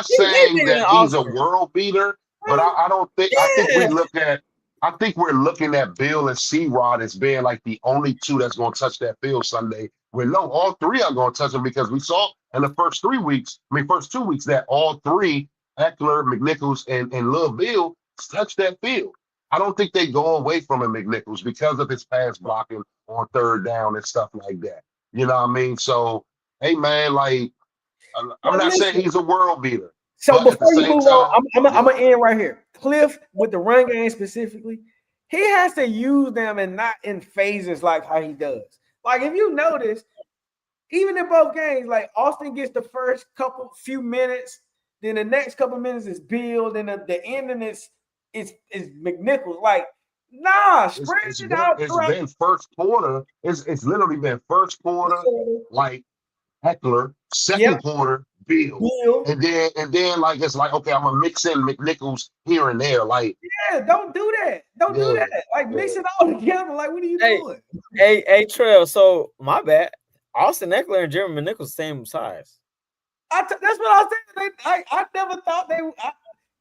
saying that he's a world beater, but I don't think. I think we're looking at Bill and C-Rod as being like the only two that's going to touch that field Sunday. All three are going to touch them, because we saw in the first 2 weeks that all three, Eckler, McNichols, and Lil Bill, touched that field. I don't think they go away from him, McNichols, because of his pass blocking on third down and stuff like that. You know what I mean? So, hey, man, I'm not saying he's a world beater. So before you move on, I'm going to end right here. Cliff, with the run game specifically, he has to use them and not in phases like how he does. Like, if you notice, even in both games, Austin gets the first few minutes, then the next couple minutes is Bill, then the ending is McNichols. Spread it out. It's been first quarter. It's literally been first quarter, Eckler, Second quarter, Bill. Bill. And then like it's like, okay, I'm gonna mix in McNichols here and there. Like, yeah, don't do that. Don't do that. Like mix it all together. Like, what are you doing? Hey, Trail. So my bad. Austin Eckler and Jeremy McNichols same size. That's what I was saying. I never thought they.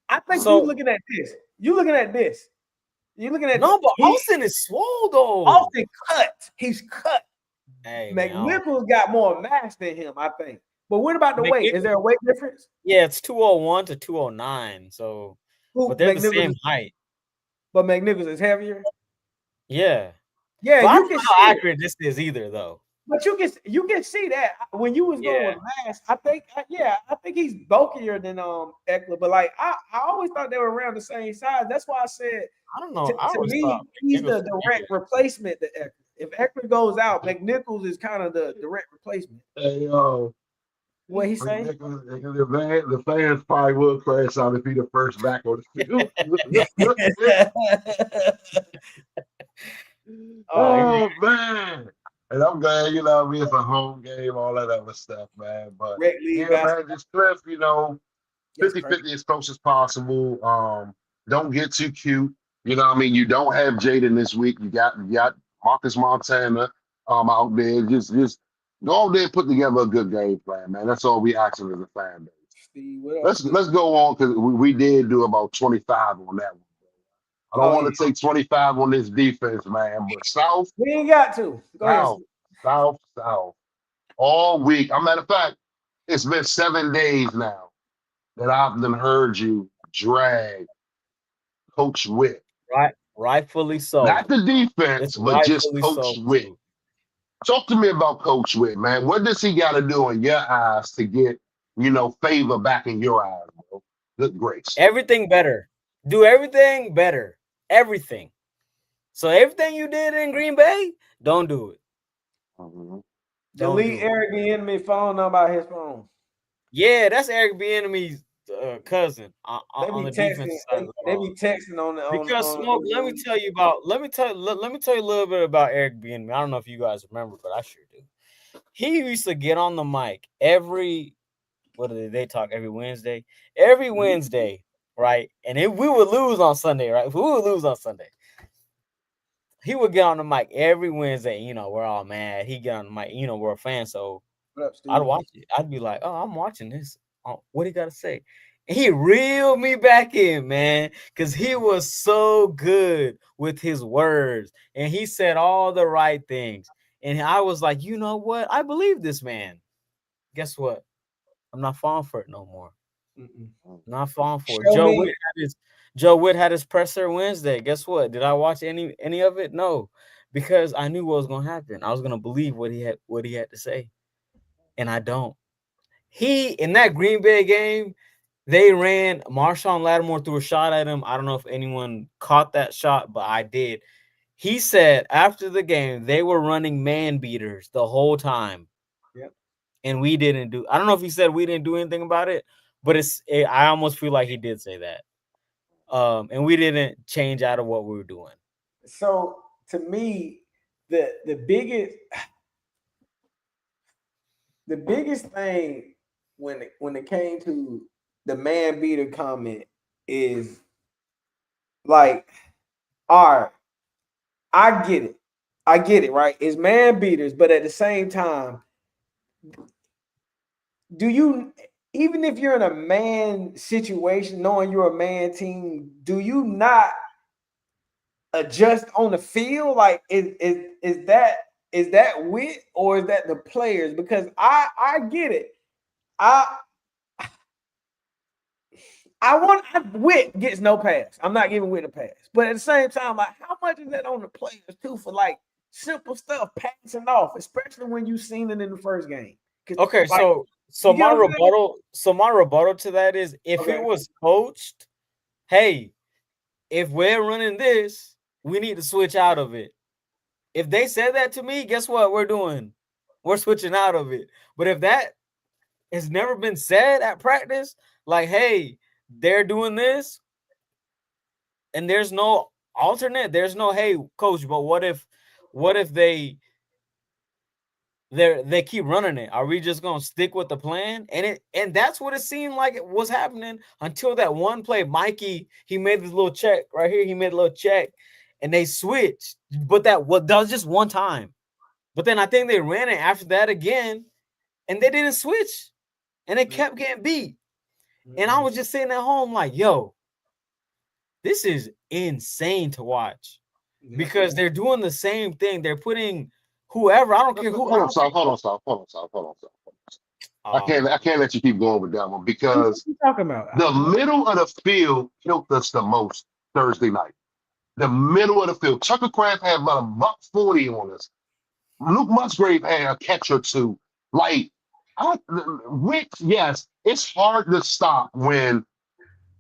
I think So- you looking at this. You looking at this. You looking at No, but Austin is swole though. Austin cut. He's cut. Hey, man, McNichols got more mass than him, I think. But what about the weight? Is there a weight difference? Yeah, it's 201 to 209. So, but they're the same height. But McNichols is heavier. Yeah. Yeah, But I you don't can know see how it. accurate this is either, though. But you can see that when you was going with mass. I think he's bulkier than Eckler. But like I always thought they were around the same size. That's why I said I don't know. to me he's the direct replacement to Eckler. If Eckler goes out, McNichols is kind of the direct replacement. Hey, what he say? The fans probably will crash out if he the first back on the field. Oh man. And I'm glad, you know, it's a home game, all that other stuff, man. But man, just Cliff, 50-50 as close as possible. Don't get too cute. You know what I mean? You don't have Jaden this week. You got Marcus Montana out there. Just go out there and put together a good game plan, man. That's all we asking as a fan base. Let's go on, because we did do about 25 on that one. I don't want to take 25 on this defense, man. But South, we ain't got to. South. All week. As a matter of fact, it's been 7 days now that I've heard you drag Coach Witt. Rightfully so. Not the defense, but just Coach Witt. Talk to me about Coach Witt, man. What does he got to do in your eyes to get, favor back in your eyes, bro? Good grace. Everything better. Do everything better. Everything. So everything you did in Green Bay, don't do it. Delete Eric Bieniemy's phone number out his phone. Yeah, that's Eric Bieniemy's cousin on the defense side. They be texting on the because Smoke. Let me tell you a little bit about Eric Bieniemy. I don't know if you guys remember, but I sure do. He used to get on the mic every Wednesday? Every Wednesday, right? And if we would lose on Sunday, right? If we would lose on Sunday, he would get on the mic every Wednesday. We're all mad. He get on the mic. We're a fan, so I'd watch it. I'd be like, oh, I'm watching this. What he got to say? And he reeled me back in, man, because he was so good with his words. And he said all the right things. And I was like, you know what? I believe this man. Guess what? I'm not falling for it no more. Not falling for it. Joe Witt had his presser Wednesday. Guess what? Did I watch any of it? No, because I knew what was going to happen. I was going to believe what he had to say, and I don't. In that Green Bay game, they ran Marshawn Lattimore threw a shot at him. I don't know if anyone caught that shot, but I did. He said after the game they were running man beaters the whole time. And we didn't do. I don't know if he said we didn't do anything about it, but I almost feel like he did say that. And we didn't change out of what we were doing. So to me, the biggest thing when it came to the man beater comment is like, all right, I get it, right? It's man beaters, but at the same time, do you, even if you're in a man situation, knowing you're a man team, do you not adjust on the field? Like, is that Witt or is that the players? Because I get it. Witt gets no pass. I'm not giving Witt a pass. But at the same time, like, how much is that on the players too for like simple stuff, passing off, especially when you've seen it in the first game? Okay, like, so my rebuttal to that is if it was coached, hey, if we're running this, we need to switch out of it. If they said that to me, guess what we're doing? We're switching out of it. But if that has never been said at practice, like, hey, they're doing this, and there's no alternate, there's no, hey, coach, but what if they they keep running it. Are we just gonna stick with the plan? And that's what it seemed like it was happening until that one play. Mikey, he made this little check right here. He made a little check, and they switched. But that was just one time. But then I think they ran it after that again, and they didn't switch, and they kept getting beat. And I was just sitting at home like, yo, this is insane to watch because they're doing the same thing. They're putting whoever, I don't care who. Hold on, stop. I can't let you keep going with that one because what you talking about? the middle of the field killed us the most Thursday night. The middle of the field. Tucker Craft had about $140 on us. Luke Musgrave had a catch or two. Like, yes, it's hard to stop when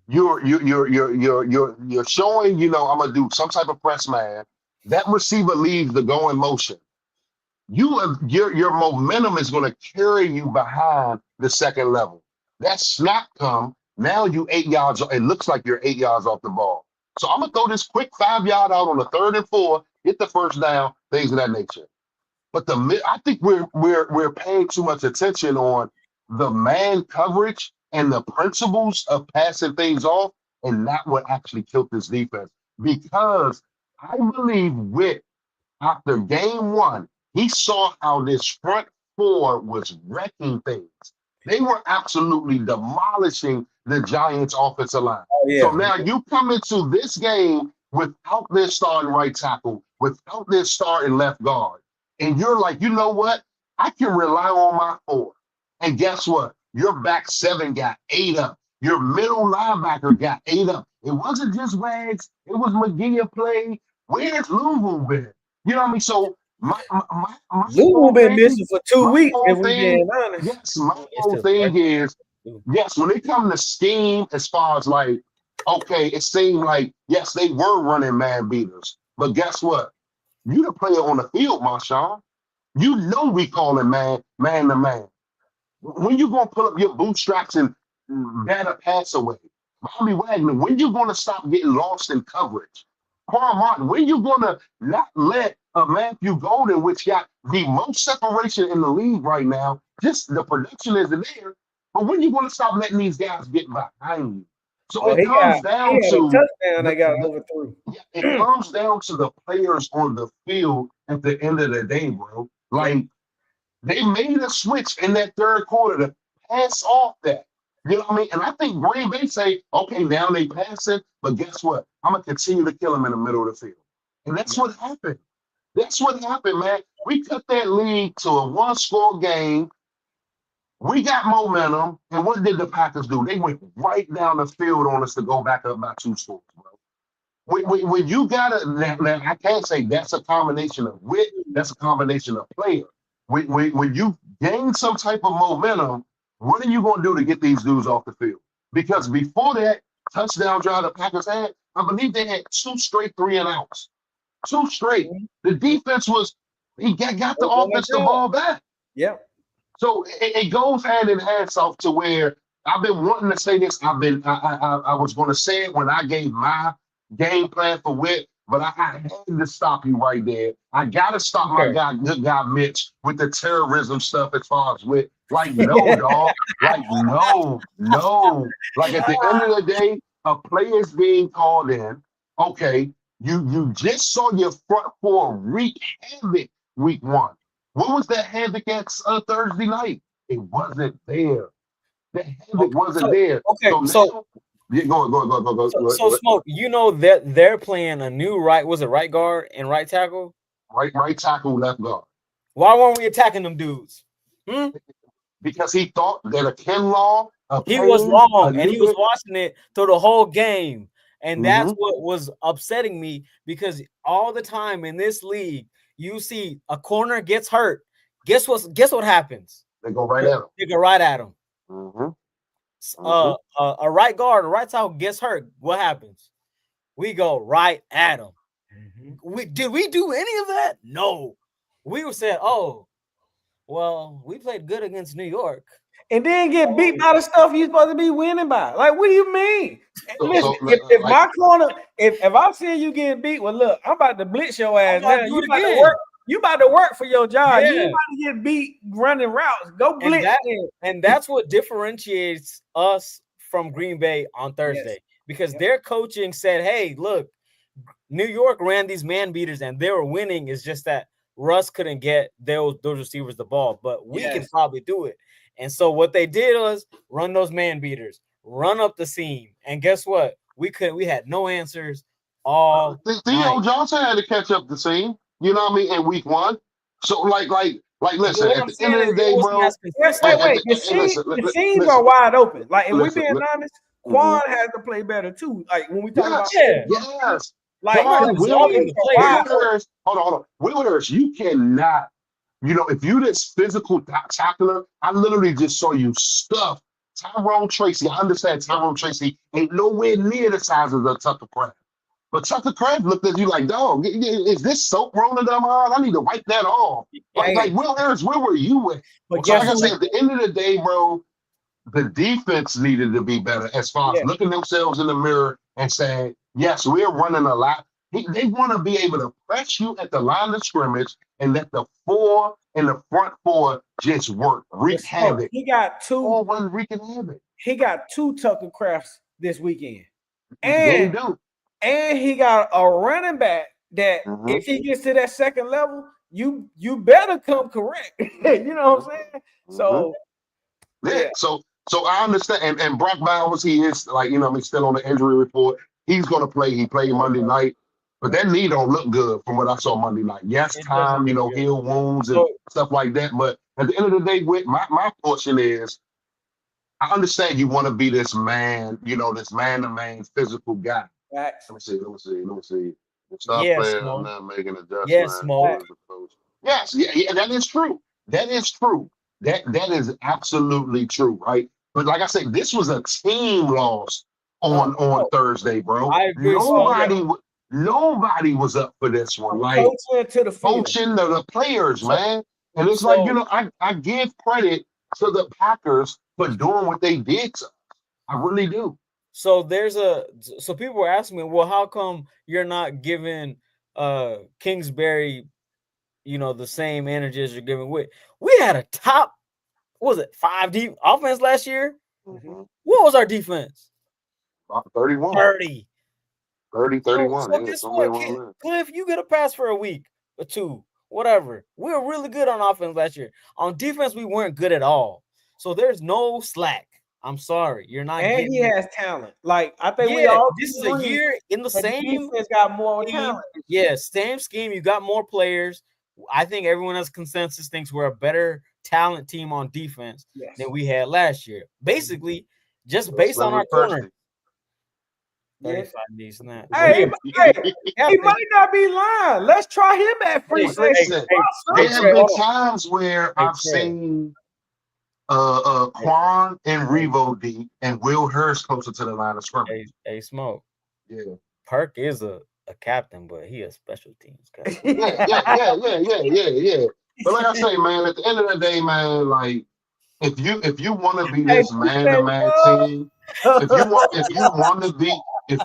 you're showing, I'm gonna do some type of press man. That receiver leaves the go in motion. Your momentum is going to carry you behind the second level. That snap come, now you 8 yards. It looks like you're 8 yards off the ball. So I'm gonna throw this quick 5 yard out on the 3rd and 4, get the first down, things of that nature. But I think we're paying too much attention on the man coverage and the principles of passing things off, and not what actually killed this defense. Because I believe after game 1, he saw how this front 4 was wrecking things. They were absolutely demolishing the Giants' offensive line. Oh, yeah. So now you come into this game without their starting right tackle, without their starting left guard. And you're like, you know what? I can rely on my 4. And guess what? Your back 7 got 8 up. Your middle linebacker got 8 up. It wasn't just Wags. It was McGee play. Where's Louisville been? You know what I mean? So my Louisville been missing for 2 weeks, if we're being honest. Yes, my whole thing is, yes, when it comes to scheme, as far as like, okay, it seemed like, yes, they were running man beaters. But guess what? You the player on the field, Marshawn. You know we calling man to man. When you gonna pull up your bootstraps and bat a pass away? Bobby Wagner, when you gonna stop getting lost in coverage? Carl Martin, when you gonna not let Matthew Golden, which got the most separation in the league right now, just the production isn't there, but when you gonna stop letting these guys get behind you? So it comes down to a touchdown they got overthrew. It comes down to the players on the field at the end of the day, bro. Like, they made a switch in that 3rd quarter to pass off that. You know what I mean? And I think Green Bay say, okay, now they pass it, but guess what? I'm going to continue to kill them in the middle of the field. And that's what happened. That's what happened, man. We cut that lead to a 1-score game. We got momentum. And what did the Packers do? They went right down the field on us to go back up by 2 scores, bro. When you got now I can't say that's a combination of wit, that's a combination of player. When you gain some type of momentum, what are you going to do to get these dudes off the field? Because before that touchdown drive the Packers had, I believe they had 2 straight 3-and-outs. 2 straight. The defense got the offense the ball back. Yep. So it goes hand in hand, off to where I've been wanting to say this. I was going to say it when I gave my game plan for Witt, but I had to stop you right there. I got to stop my good guy Mitch with the terrorism stuff as far as Witt. Like, no, dog. Like, no. Like, at the end of the day, a player's being called in. Okay, you just saw your front 4 wreak havoc week 1. What was that havoc at Thursday night? It wasn't there. The havoc wasn't there. Okay, so yeah, go. So Smoke, you know that they're playing a new right guard and right tackle? Right tackle, left guard. Why weren't we attacking them dudes? Because he thought that a Kinlaw, he was wrong, and he was watching it through the whole game. And that's what was upsetting me, because all the time in this league, you see a corner gets hurt. Guess what happens? They go right at him. They go right at him. Mm-hmm. A right guard, a right tackle gets hurt. What happens? We go right at him. Did we do any of that? No. We were saying, oh, well, we played good against New York. And then get beat by the stuff you're supposed to be winning by. Like, what do you mean? Listen, if my corner, if I see you getting beat, well, look, I'm about to blitz your ass now. You about to work. You about to work for your job. You Yeah. about to get beat running routes. Go blitz. And that's what differentiates us from Green Bay on Thursday, because their coaching said, hey, look, New York ran these man beaters and they were winning. It's just that Russ couldn't get those receivers the ball, but we can probably do it. And so what they did was run those man beaters, run up the seam. And guess what? We had no answers all Theo night. Johnson had to catch up the scene, you know what I mean, in week 1. So like listen, at the end of the day, bro. Wait. The seams are wide open. Like, and we being honest, Quan has to play better too. Like when we talk about yes. like hold on. Wheelers, you cannot, if you this physical tackler, I literally just saw you stuff Tyrone Tracy. I understand Tyrone Tracy ain't nowhere near the size of the Tucker Craft. But Tucker Craft looked at you like, dog, is this soap rolling down my arm? I need to wipe that off. Like Will Harris, where were you at? But like I said, at the end of the day, bro, the defense needed to be better as far as looking themselves in the mirror and saying, yes, we're running a lot. They want to be able to press you at the line of scrimmage and let the 4 and the front 4 just work, wreak havoc. He got 2. All one wreaking havoc. He got 2 Tucker Crafts this weekend. And he got a running back that if he gets to that second level, you better come correct. You know what I'm saying? So So I understand, and Brock Bowers, he is still on the injury report. He's gonna play. He played Monday night, but that knee don't look good from what I saw Monday night. Yes, time, heal wounds and stuff like that. But at the end of the day, with my portion is, I understand you want to be this man, this man-to-man physical guy. Let me see. Stop playing. I'm not making adjustments. Yes, Mo. Yes, that is true. That is absolutely true, right? But like I said, this was a team loss on Thursday, bro. I agree. Nobody was up for this one. Like coaching the players, man. And it's I give credit to the Packers for doing what they did to us. I really do. So so people were asking me, well, how come you're not giving Kingsbury, the same energy as you're giving Witt? We had a top, what was it, 5 deep offense last year? Mm-hmm. What was our defense? 31. 30. 31. So guess what, Cliff, you get a pass for a week or 2, whatever. We were really good on offense last year. On defense, we weren't good at all. So there's no slack. I'm sorry, you're not. And he has talent. Like I think we all. This is a year in the same. Defense got more talent. Yeah, same scheme. You got more players. I think everyone has consensus thinks we're a better talent team on defense than we had last year. Basically, just based on our corner. 35 knee snap. He might not be lying. Let's try him at free safety. There have been times where I've seen Quan and Revo deep and Will Hurst closer to the line of scrimmage. Hey, Smoke. Yeah. Perk is a captain, but he a special teams Yeah. captain. But like I say, man, at the end of the day, man, like if you want to be this man-to-man team, if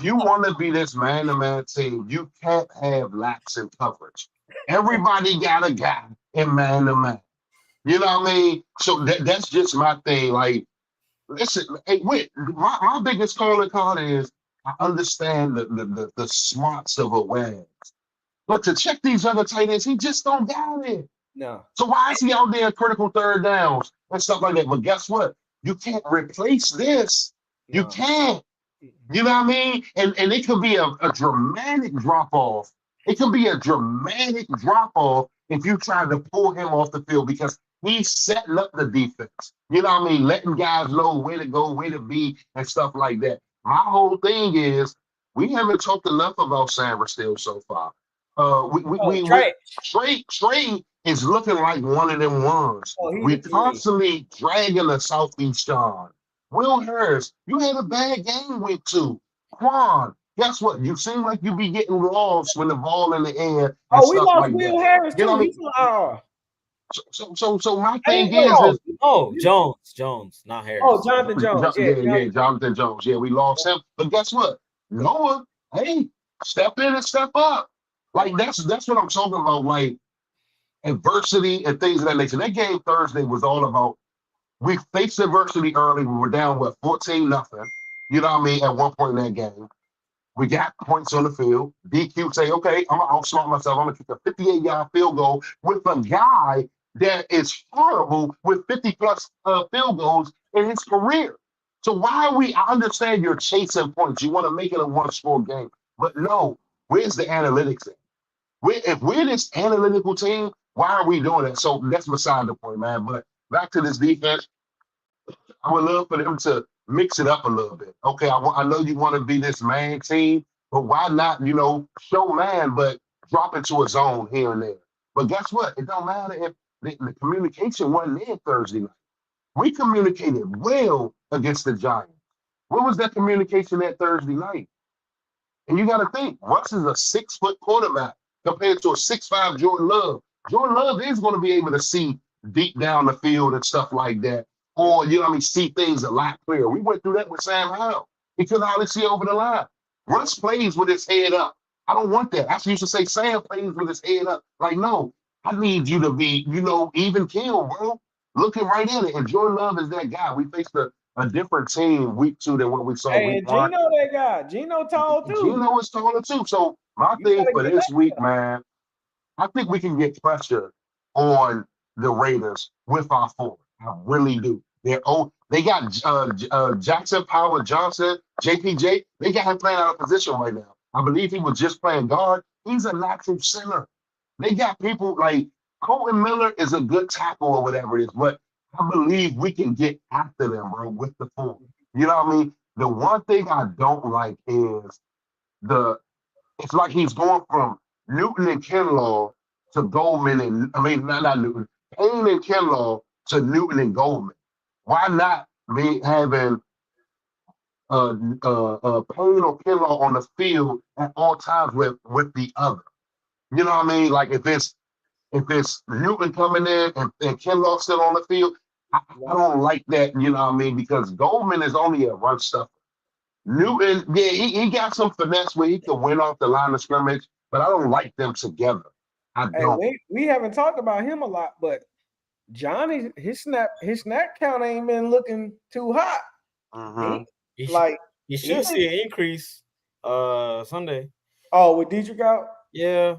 you want to be this man-to-man team, you can't have lacks in coverage. Everybody got a guy in man-to-man. You know what I mean? So that's just my thing. Like, listen, hey, Whit, my biggest calling card is I understand the smarts of a Wags. But to check these other tight ends, he just don't got it. No. So why is he out there in critical third downs and stuff like that? But guess what? You can't replace this. You can't. You know what I mean? And it could be a dramatic drop-off. It could be a dramatic drop-off if you try to pull him off the field because he's setting up the defense. You know what I mean? Letting guys know where to go, where to be, and stuff like that. My whole thing is we haven't talked enough about Sandra still so far. Trey is looking like one of them ones. We constantly dragging the Southeast John. Will Harris, you had a bad game week 2. Quan, guess what? You seem like you be getting lost when the ball in the air. We lost like Will Harris too. You know what I mean? So my thing is Jones, not Harris. Oh, Jonathan Jones. Jonathan Jones. Yeah, we lost him. But guess what? Noah, hey, step in and step up. Like that's what I'm talking about. Like adversity and things of that nature. That game Thursday was all about we faced adversity early. We were down, 14-0. You know what I mean? At one point in that game. We got points on the field. DQ say, okay, I'm going to outsmart myself. I'm going to kick a 58-yard field goal with a guy that is horrible with 50-plus field goals in his career. So why are we? I understand you're chasing points. You want to make it a one-score game. But no, where's the analytics at? If we're this analytical team, why are we doing that? So that's beside the point, man. But back to this defense, I would love for them to mix it up a little bit. Okay, I know you want to be this man team, but why not, show man, but drop into a zone here and there. But guess what? It don't matter if the communication wasn't there Thursday night. We communicated well against the Giants. What was that communication that Thursday night? And you got to think, Russ is a 6-foot quarterback compared to a 6'5" Jordan Love. Jordan Love is going to be able to see deep down the field and stuff like that. Or, see things a lot clearer. We went through that with Sam Howell. He couldn't hardly see over the line. Russ plays with his head up. I don't want that. I used to say Sam plays with his head up. Like, no, I need you to be, even kill, bro. Looking right at it. And Jordan Love is that guy. We faced a different team week 2 than what we saw Hey, week and 1. Gino, that guy. Gino tall too. Gino is taller too. So my thing for this week, man, I think we can get pressure on the Raiders with our forward. I really do. They got Jackson Power Johnson, JPJ. They got him playing out of position right now. I believe he was just playing guard. He's a natural center. They got people like Colton Miller is a good tackle or whatever it is, but I believe we can get after them, bro, with the forward. You know what I mean? The one thing I don't like is it's like he's going from Newton and Kinlaw to Goldman not Newton, Payne and Kinlaw to Newton and Goldman. Why not me having Payne or Kinlaw on the field at all times with the other? You know what I mean? Like if it's Newton coming in and Kinlaw still on the field, I don't like that, you know what I mean? Because Goldman is only a run stuffer. Newton, yeah, he got some finesse where he can win off the line of scrimmage, but I don't like them together. I don't. We haven't talked about him a lot, but Johnny, his snap count ain't been looking too hot. Mm-hmm. You should see an increase Sunday. Oh, with Dietrich out? Yeah.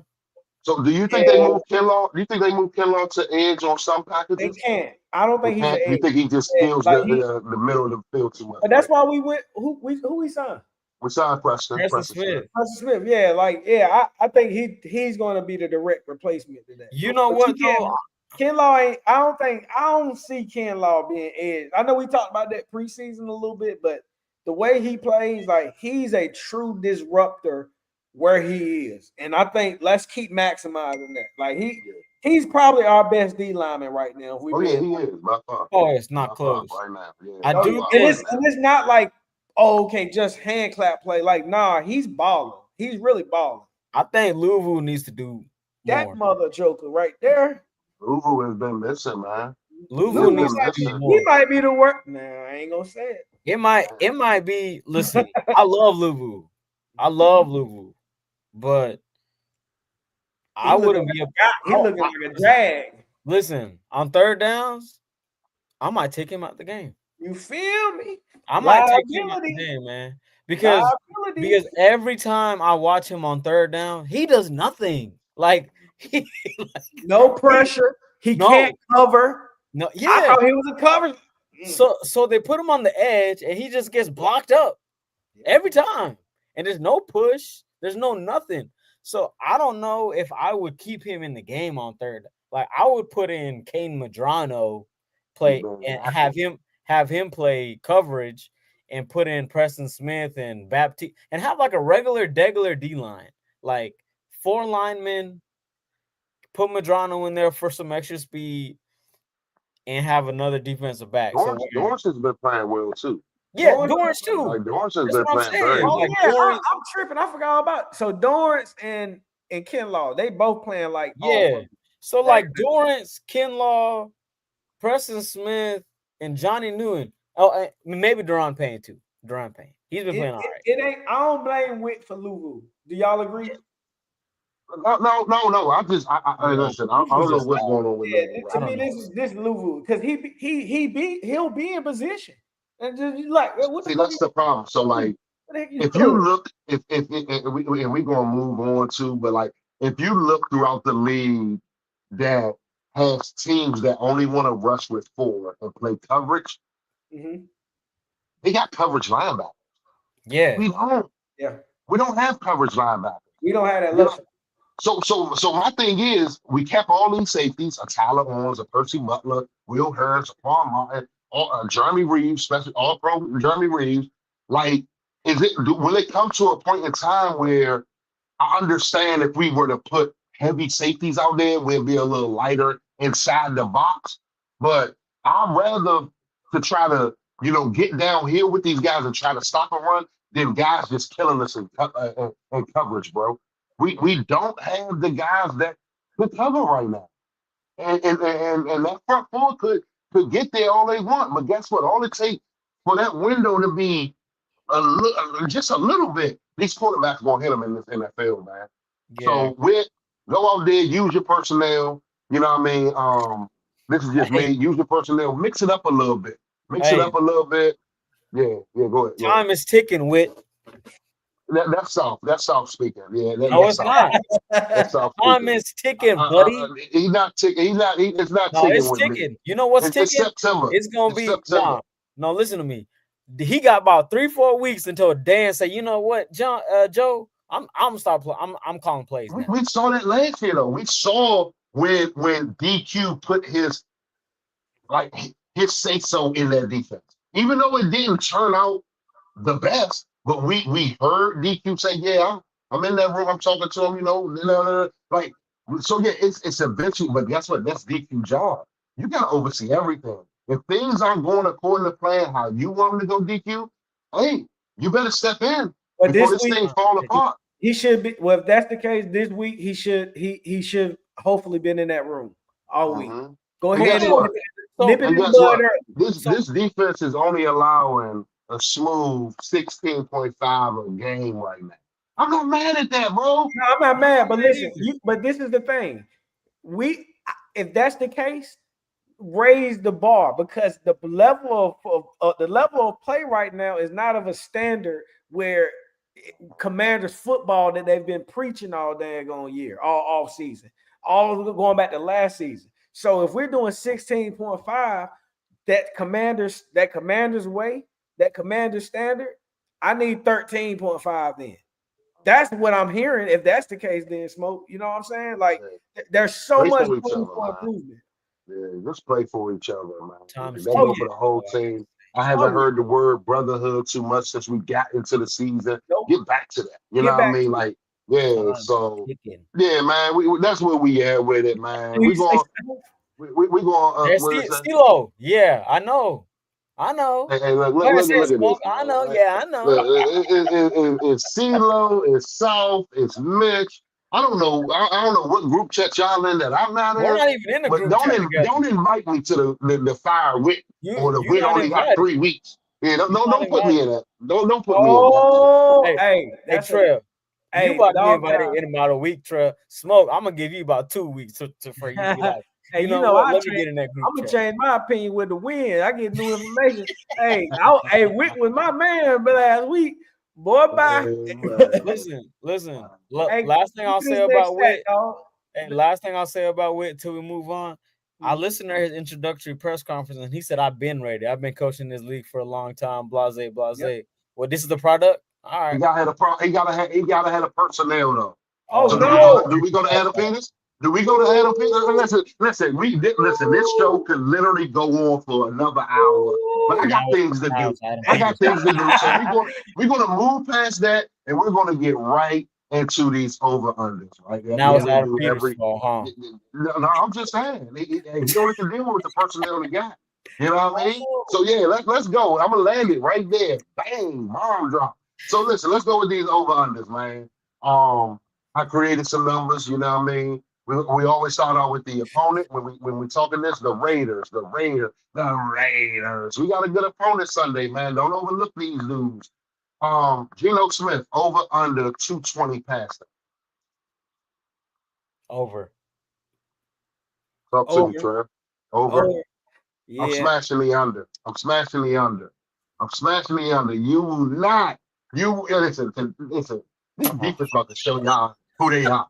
So do you think they move Kinlaw? Do you think they move Kinlaw to edge on some packages? They can't. I don't think he's an edge. You think he just steals the middle of the field too much? But that's why we went. Who we signed? We signed Preston Smith. Preston Smith. Yeah, I think he's going to be the direct replacement to that. You know what though? Kinlaw ain't. I don't see Kinlaw being edge. I know we talked about that preseason a little bit, but the way he plays, like he's a true disruptor where he is, and I think let's keep maximizing that. Like he's probably our best D lineman right now. He is by far. Oh, it's not close right now. Yeah, I do. And it's not like just hand clap play. Like nah, he's balling. He's really balling. I think Louisville needs to do that more. Mother joker right there. Louisville has been missing, man. Louisville needs to do more. He might be the worst. Nah, I ain't gonna say it. It might be. Listen, I love Louisville. But I wouldn't be He looking like a drag. Listen, on third downs, I might take him out the game. You feel me? I might take him out the game, man. Because every time I watch him on third down, he does nothing. No pressure. He can't cover. No, yeah. I thought he was a cover. So they put him on the edge, and he just gets blocked up every time. And there's no push. There's no nothing. So I don't know if I would keep him in the game on third. Like I would put in Kane Madrano play and have him play coverage and put in Preston Smith and Baptiste and have like a regular D line, like 4 linemen, put Madrano in there for some extra speed and have another defensive back. Dorrance has been playing well too. Yeah, Dorrance too. Like Dorrance has been playing very well. I'm tripping. I forgot all about it. So Dorrance and Kinlaw, they both playing like So like Dorrance, Kinlaw, Preston Smith, and Johnny Newton. Oh, maybe Deron Payne too. Deron Payne. He's been playing all right. I don't blame Witt for Louisville. Do y'all agree? No. I Yeah, listen. I Louisville don't know just what's going on with Yeah, Louisville to right I me, don't now. know. this is Louisville because he'll be in position and just like what the See, fuck that's you the problem. So, doing? like, What the heck you if you doing? look, if we gonna move on to, but like, if you look throughout the league that has teams that only want to rush with four and play coverage, Mm-hmm. they got coverage linebackers. Yeah, We don't. Yeah, We don't have coverage linebackers. we don't have that You know. luxury. So my thing is, we kept all these safeties: a Tyler Owens, a Percy Butler, Will Harris, Paul Martin, Jeremy Reeves, especially all pro Jeremy Reeves. Like, will it come to a point in time where I understand if we were to put heavy safeties out there, we'll be a little lighter inside the box. But I'd rather to try to, get down here with these guys and try to stop a run than guys just killing us in coverage, bro. We don't have the guys that could cover right now. And that front four could get there all they want. But guess what? All it takes for that window to be just a little bit, these quarterbacks gonna hit them in this NFL, man. yeah. So go out there, use your personnel. You know what I mean? This is just me. Hey, Use your personnel, mix it up a little bit. Mix it hey, up a little bit. Yeah, go ahead, go ahead. time is ticking, Wit. That's soft. That's soft speaking. Yeah, No, that's it's soft not. speaking. That's soft Time speaking. is ticking, buddy. He's not ticking. It's not No, ticking it's with me. ticking. You know what's It's ticking? September. It's gonna It's be September. no. Listen to me. He got about 3-4 weeks until Dan say, you know what, Joe, I'm stop play. I'm calling plays We, now. we saw that last year though. We saw when DQ put like his say so in that defense. Even though it didn't turn out the best, but we heard DQ say, "Yeah, I'm in that room. I'm talking to him." Like so. Yeah, it's eventually, but guess what? That's DQ job. You got to oversee everything. If things aren't going according to plan, how you want them to go, DQ, hey, you better step in But before this this week thing fall apart. he should be. Well, if that's the case, this week he should hopefully been in that room all week. Mhm. Go And ahead guess and what? nip So it And in the guess bud what? early. This so this defense is only allowing a smooth 16.5 a game right now. I'm not mad at that, bro. No, I'm not I'm mad, not but mad listen, either. but this is the thing. We if that's the case, raise the bar because the level of play right now is not of a standard where Commanders football that they've been preaching all daggone year, all off season, all going back to last season. So if we're doing 16.5, that Commanders way, that Commander standard, I need 13.5 then. That's what I'm hearing. If that's the case, then smoke. You know what I'm saying? Like Yeah. there's so Play much for each room other, for man. improvement. Yeah, just play for each other, man. time is That Oh go ticking. for yeah. the whole All I gotta team. say. I Oh haven't yeah. heard the word brotherhood too much since we got into the season. Nope. Get back to that. You know Get what I back mean? to it. Like, yeah. Time is So, ticking. yeah, man. That's where we at with it, man. You We say going, we going. There's What is that? CeeLo. Yeah, I know. I know. Hey, look, Go ahead, say look it, at this, Smoke. I man. know. Yeah, I know. Look, it's CeeLo, it's South, it's Mitch. I don't know. I don't know what group chat y'all in that I'm not We're in. not even in the But group chat together. don't invite me to the fire wit or the You wit not only got invited. 3 weeks. Yeah, You not don't put me invited. in that. Don't put me in that. Oh, Hey, hey, hey, that's a Trev. You hey about to be dog invited in about a week, Trev. Smoke. I'm gonna give you about 2 weeks for you to be time. like, Hey, you you know know what? I Let me change. get in that group I'm gonna chat. change my opinion with the wind. I get new information. Hey, Wick was my man, but last week, boy, bye. Listen. Hey, Last thing I'll say this next about stat, Wit. dog. And last thing I'll say about Wit till we move on. I Mm. listened to his introductory press conference and he said, I've been ready. I've been coaching this league for a long time. Blase, blase. Yep. Well, this is the product. All He right. gotta have he gotta have a personnel though. Oh So Oh, no. do we go to Adam Peters? Do we go to Adam Peters? Ooh. Listen. This show could literally go on for another hour, but I now, got things to now do. it's Adam I got Peters. things to do. So we're gonna move past that, and we're gonna get right into these over unders. Right? That's Now what it's we Adam do Peters' every. fault, huh? No, I'm just saying. He only can deal with the personnel he got. You know what I mean? Oh, So yeah, let's go. I'm gonna land it right there. Bang, bomb drop. So listen, let's go with these over unders, man. Um, I created some numbers. You know what I mean? We always start out with the opponent when we talking this. The Raiders. We got a good opponent Sunday, man. Don't overlook these dudes. Geno Smith over under 220 passing. Over. Talk to me, Trev. Over. Over. Yeah. I'm smashing the under. I'm smashing the under. I'm smashing the under. You will not. Listen. This defense about to show y'all who they are.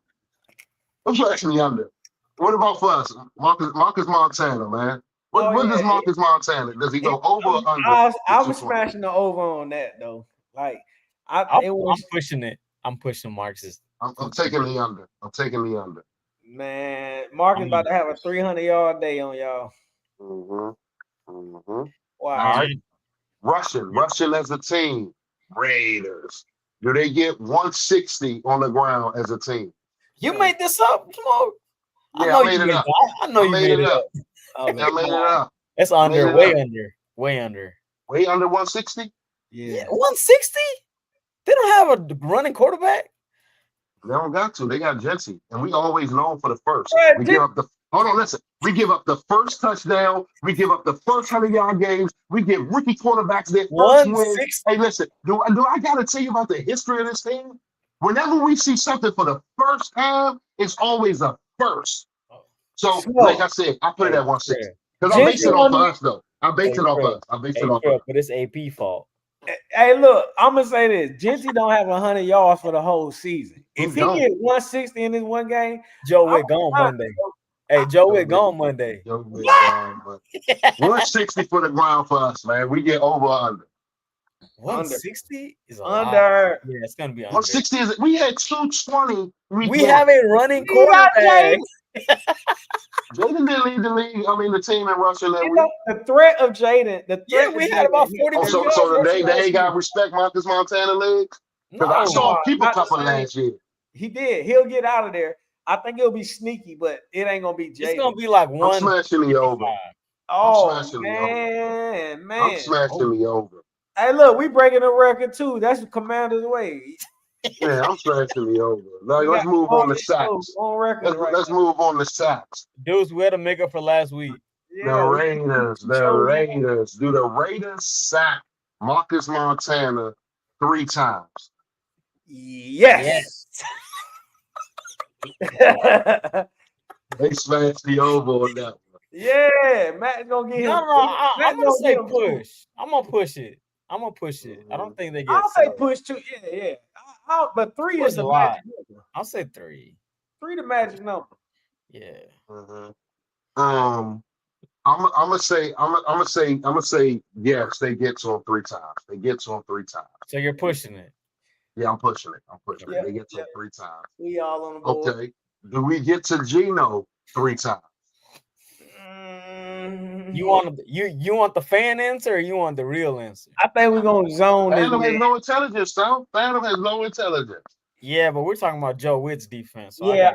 I'm smashing the under. What about for us? Marcus Montana, man. What does Marcus Montana? Does he go over or under? I was smashing the over on that though. Like I'm pushing it. I'm pushing Marcus. I'm taking the under. I'm taking the under. Man, Marcus about to have a 300-yard day on y'all. Wow. All right. Russian as a team. Raiders. Do they get 160 on the ground as a team? You made this up? Come on. Yeah, I made it up. I know you made it up. I made it up. It's under, way under. Way under. Way under 160? Yeah. 160? They don't have a running quarterback? They don't got to. They got Jency. And we always known for the first. Yeah, we give up the listen. We give up the first touchdown. We give up the first 100-yard games. We give rookie quarterbacks their first win. Hey, listen, do I gotta tell you about the history of this team? Whenever we see something for the first time, it's always a first. So, like I said, I put it at 160. Because I base it off of us, though. I base it off us. I base it off us. But it's AP fault. Hey, look, I'm gonna say this: Jency don't have 100 yards for the whole season. If he gets 160 in this one game, Joe Witt gone Monday. Hey, Joe Witt gone Monday. 160 for the ground for us, man. We get over or under. 160 is under. Yeah, it's gonna be under. 160 is. We had 220. We have a running quarterback. Jaden didn't lead the league. I mean, the team in Russia that week. The threat of Jaden. We had about 40. So they ain't got respect Marcus Montana legs. Because I saw him keep a couple last year. He did. He'll get out of there. I think it'll be sneaky, but it ain't gonna be Jaden. It's gonna be like one. I'm smashing the over. Man. I'm smashing the over. Hey, look, we breaking a record too. That's the Commander's way. Yeah, I'm smashing the over. Let's move on to sacks. Let's move on to sacks. Dudes, we had to make up for last week. The Raiders. Do the Raiders sack Marcus Montana 3 times? Yes. They smashed the over on that one. Yeah, Matt's gonna get him. I'm gonna say push. I'm gonna push it. I don't think they get. I'll say push too. Yeah. But 3 is the magic number. I'll say 3. 3 the magic number. Yeah. I'm gonna say yes. They get to him 3 times. So you're pushing it. Yeah, I'm pushing it. They get to him 3 times. We all on the board. Okay. Do we get to Geno 3 times? You want the fan answer or you want the real answer? I think we're gonna zone. Fandom has no intelligence, though. Fandom has no intelligence. Yeah, but we're talking about Joe Witt's defense. So yeah,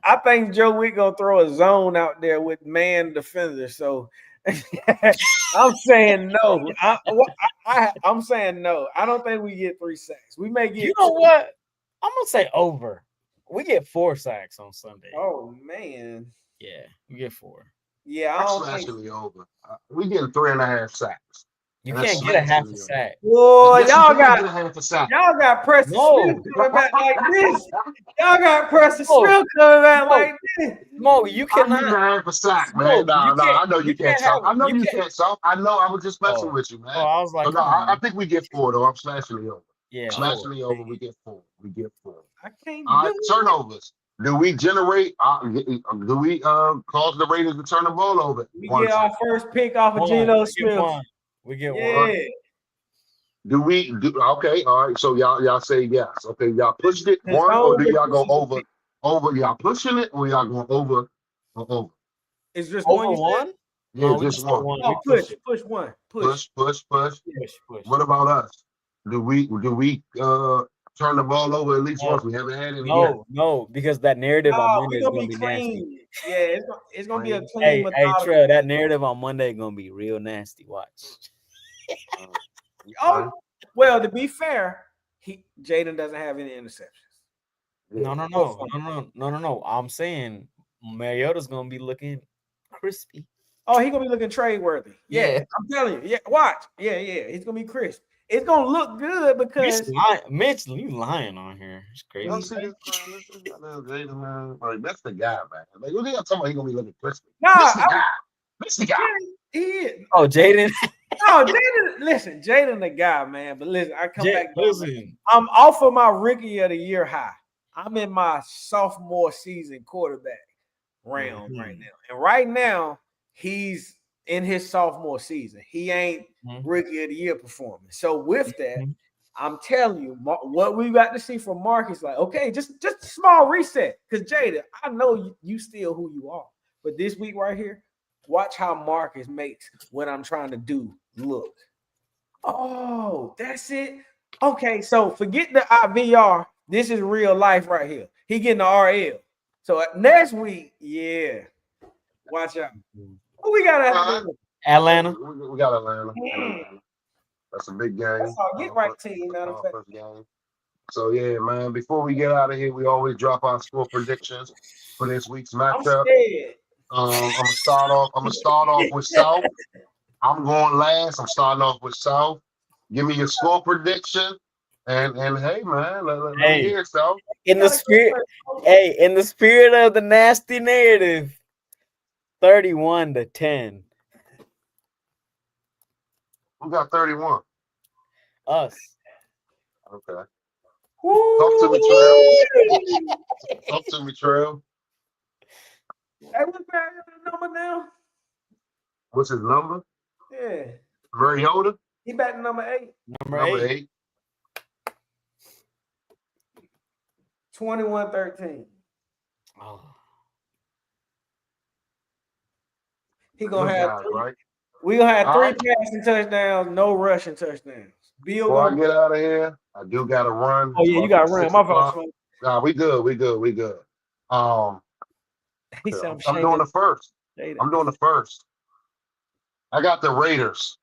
I think Joe Witt gonna throw a zone out there with man defenders. So I'm saying no. I'm saying no. I don't think we get 3 sacks. We may get. You know what? I'm gonna say over. We get 4 sacks on Sunday. Oh man. Yeah, we get 4. Yeah, I'm smashing the over. We getting 3.5 sacks. You can't get a half a sack. Boy, y'all got Preston Smith coming back like this. Y'all got Preston Smith coming back like this. Mo, you cannot. I'm half a sack, man. No, I know you can't stop. I know you can't stop. I know. I was just messing with you, man. I was like, I think we get 4 though. I'm smashing the over. Yeah, smashing the over. We get 4. I can't. All right, turnovers. Do we generate? Do we cause the Raiders to turn the ball over? We get our first pick off of Geno Smith. We get 1. Do we do? Okay, all right. So y'all say yes. Okay, y'all pushed it 1, or do y'all go over? Y'all pushing it, or y'all going over? It's just over 1. Yeah, just 1. Oh, push 1. Push. What about us? Do we turn the ball over at least once? We haven't had it yet. No, because that narrative on Monday is going to be clean. Nasty. Yeah, it's going to be a Hey, clean. Trey, that narrative on Monday is going to be real nasty. Watch. Well, to be fair, Jaden doesn't have any interceptions. No. I'm saying Mariota's going to be looking crispy. Oh, he's going to be looking trade worthy. Yeah. I'm telling you. Yeah, watch. Yeah. He's going to be crisp. it's gonna look good because Mitch, you lying on here. It's crazy. Y'all see this, man? This is Jaden, man. Like, that's the guy, man. Like, what are y'all talking about? He gonna be looking crispy. nah, This the guy. This the guy. he is. Oh, Jaden. No, Jaden the guy, man. But listen, I come back. Listen, I'm off of my rookie of the year high. I'm in my sophomore season quarterback round right now. And right now, he's in his sophomore season. He ain't rookie of the year performing. So with that, I'm telling you, what we got to see from Mark is like, okay, just a small reset. Because Jada, I know you still who you are. But this week right here, watch how Marcus makes what I'm trying to do look. Oh, that's it. Okay, so forget the IVR. This is real life right here. He getting the RL. So next week, yeah, watch out. Who we got after this? Atlanta. We got Atlanta. That's a big game. That's all. Get right team. First game. So yeah, man. Before we get out of here, we always drop our score predictions for this week's matchup. I'm gonna start off with South. I'm going last. I'm starting off with South. Give me your score prediction. And hey, man, let me hear it, South. In the spirit of the nasty narrative, 31-10. Who got 31? Us. Okay. Talk to me, Trev. Talk to me, Trev. Hey, what's the number now? What's his number? Yeah. Mariota? He back to number 8. Number 8. 21-13. Oh. He gonna have guys, right? We gonna have 3 passing touchdowns, no rushing touchdowns. Before I get out of here, I do gotta run. Oh yeah, you gotta run. My fault. Nah, we good. We good. I'm doing the first. I'm doing the first. I got the Raiders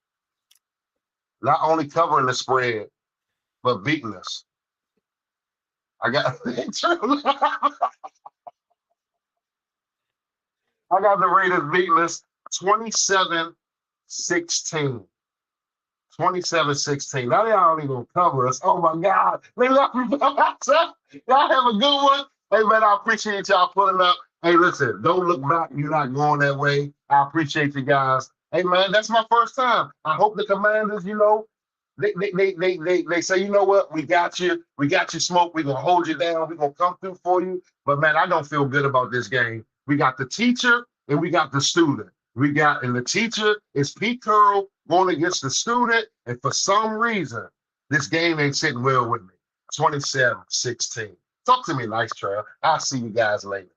not only covering the spread, but beating us. I got I got the Raiders beating us 27-16. 27-16. Now they already gonna cover us. Oh my God. Y'all have a good one. Hey man, I appreciate y'all pulling up. Hey, listen, don't look back. You're not going that way. I appreciate you guys. Hey man, that's my first time. I hope the Commanders, they say, you know what, we got you smoke, we're gonna hold you down, we're gonna come through for you. But man, I don't feel good about this game. We got the teacher and we got the student. And the teacher is Pete Carroll going against the student, and for some reason, this game ain't sitting well with me. 27-16. Talk to me nice, Trail. I'll see you guys later.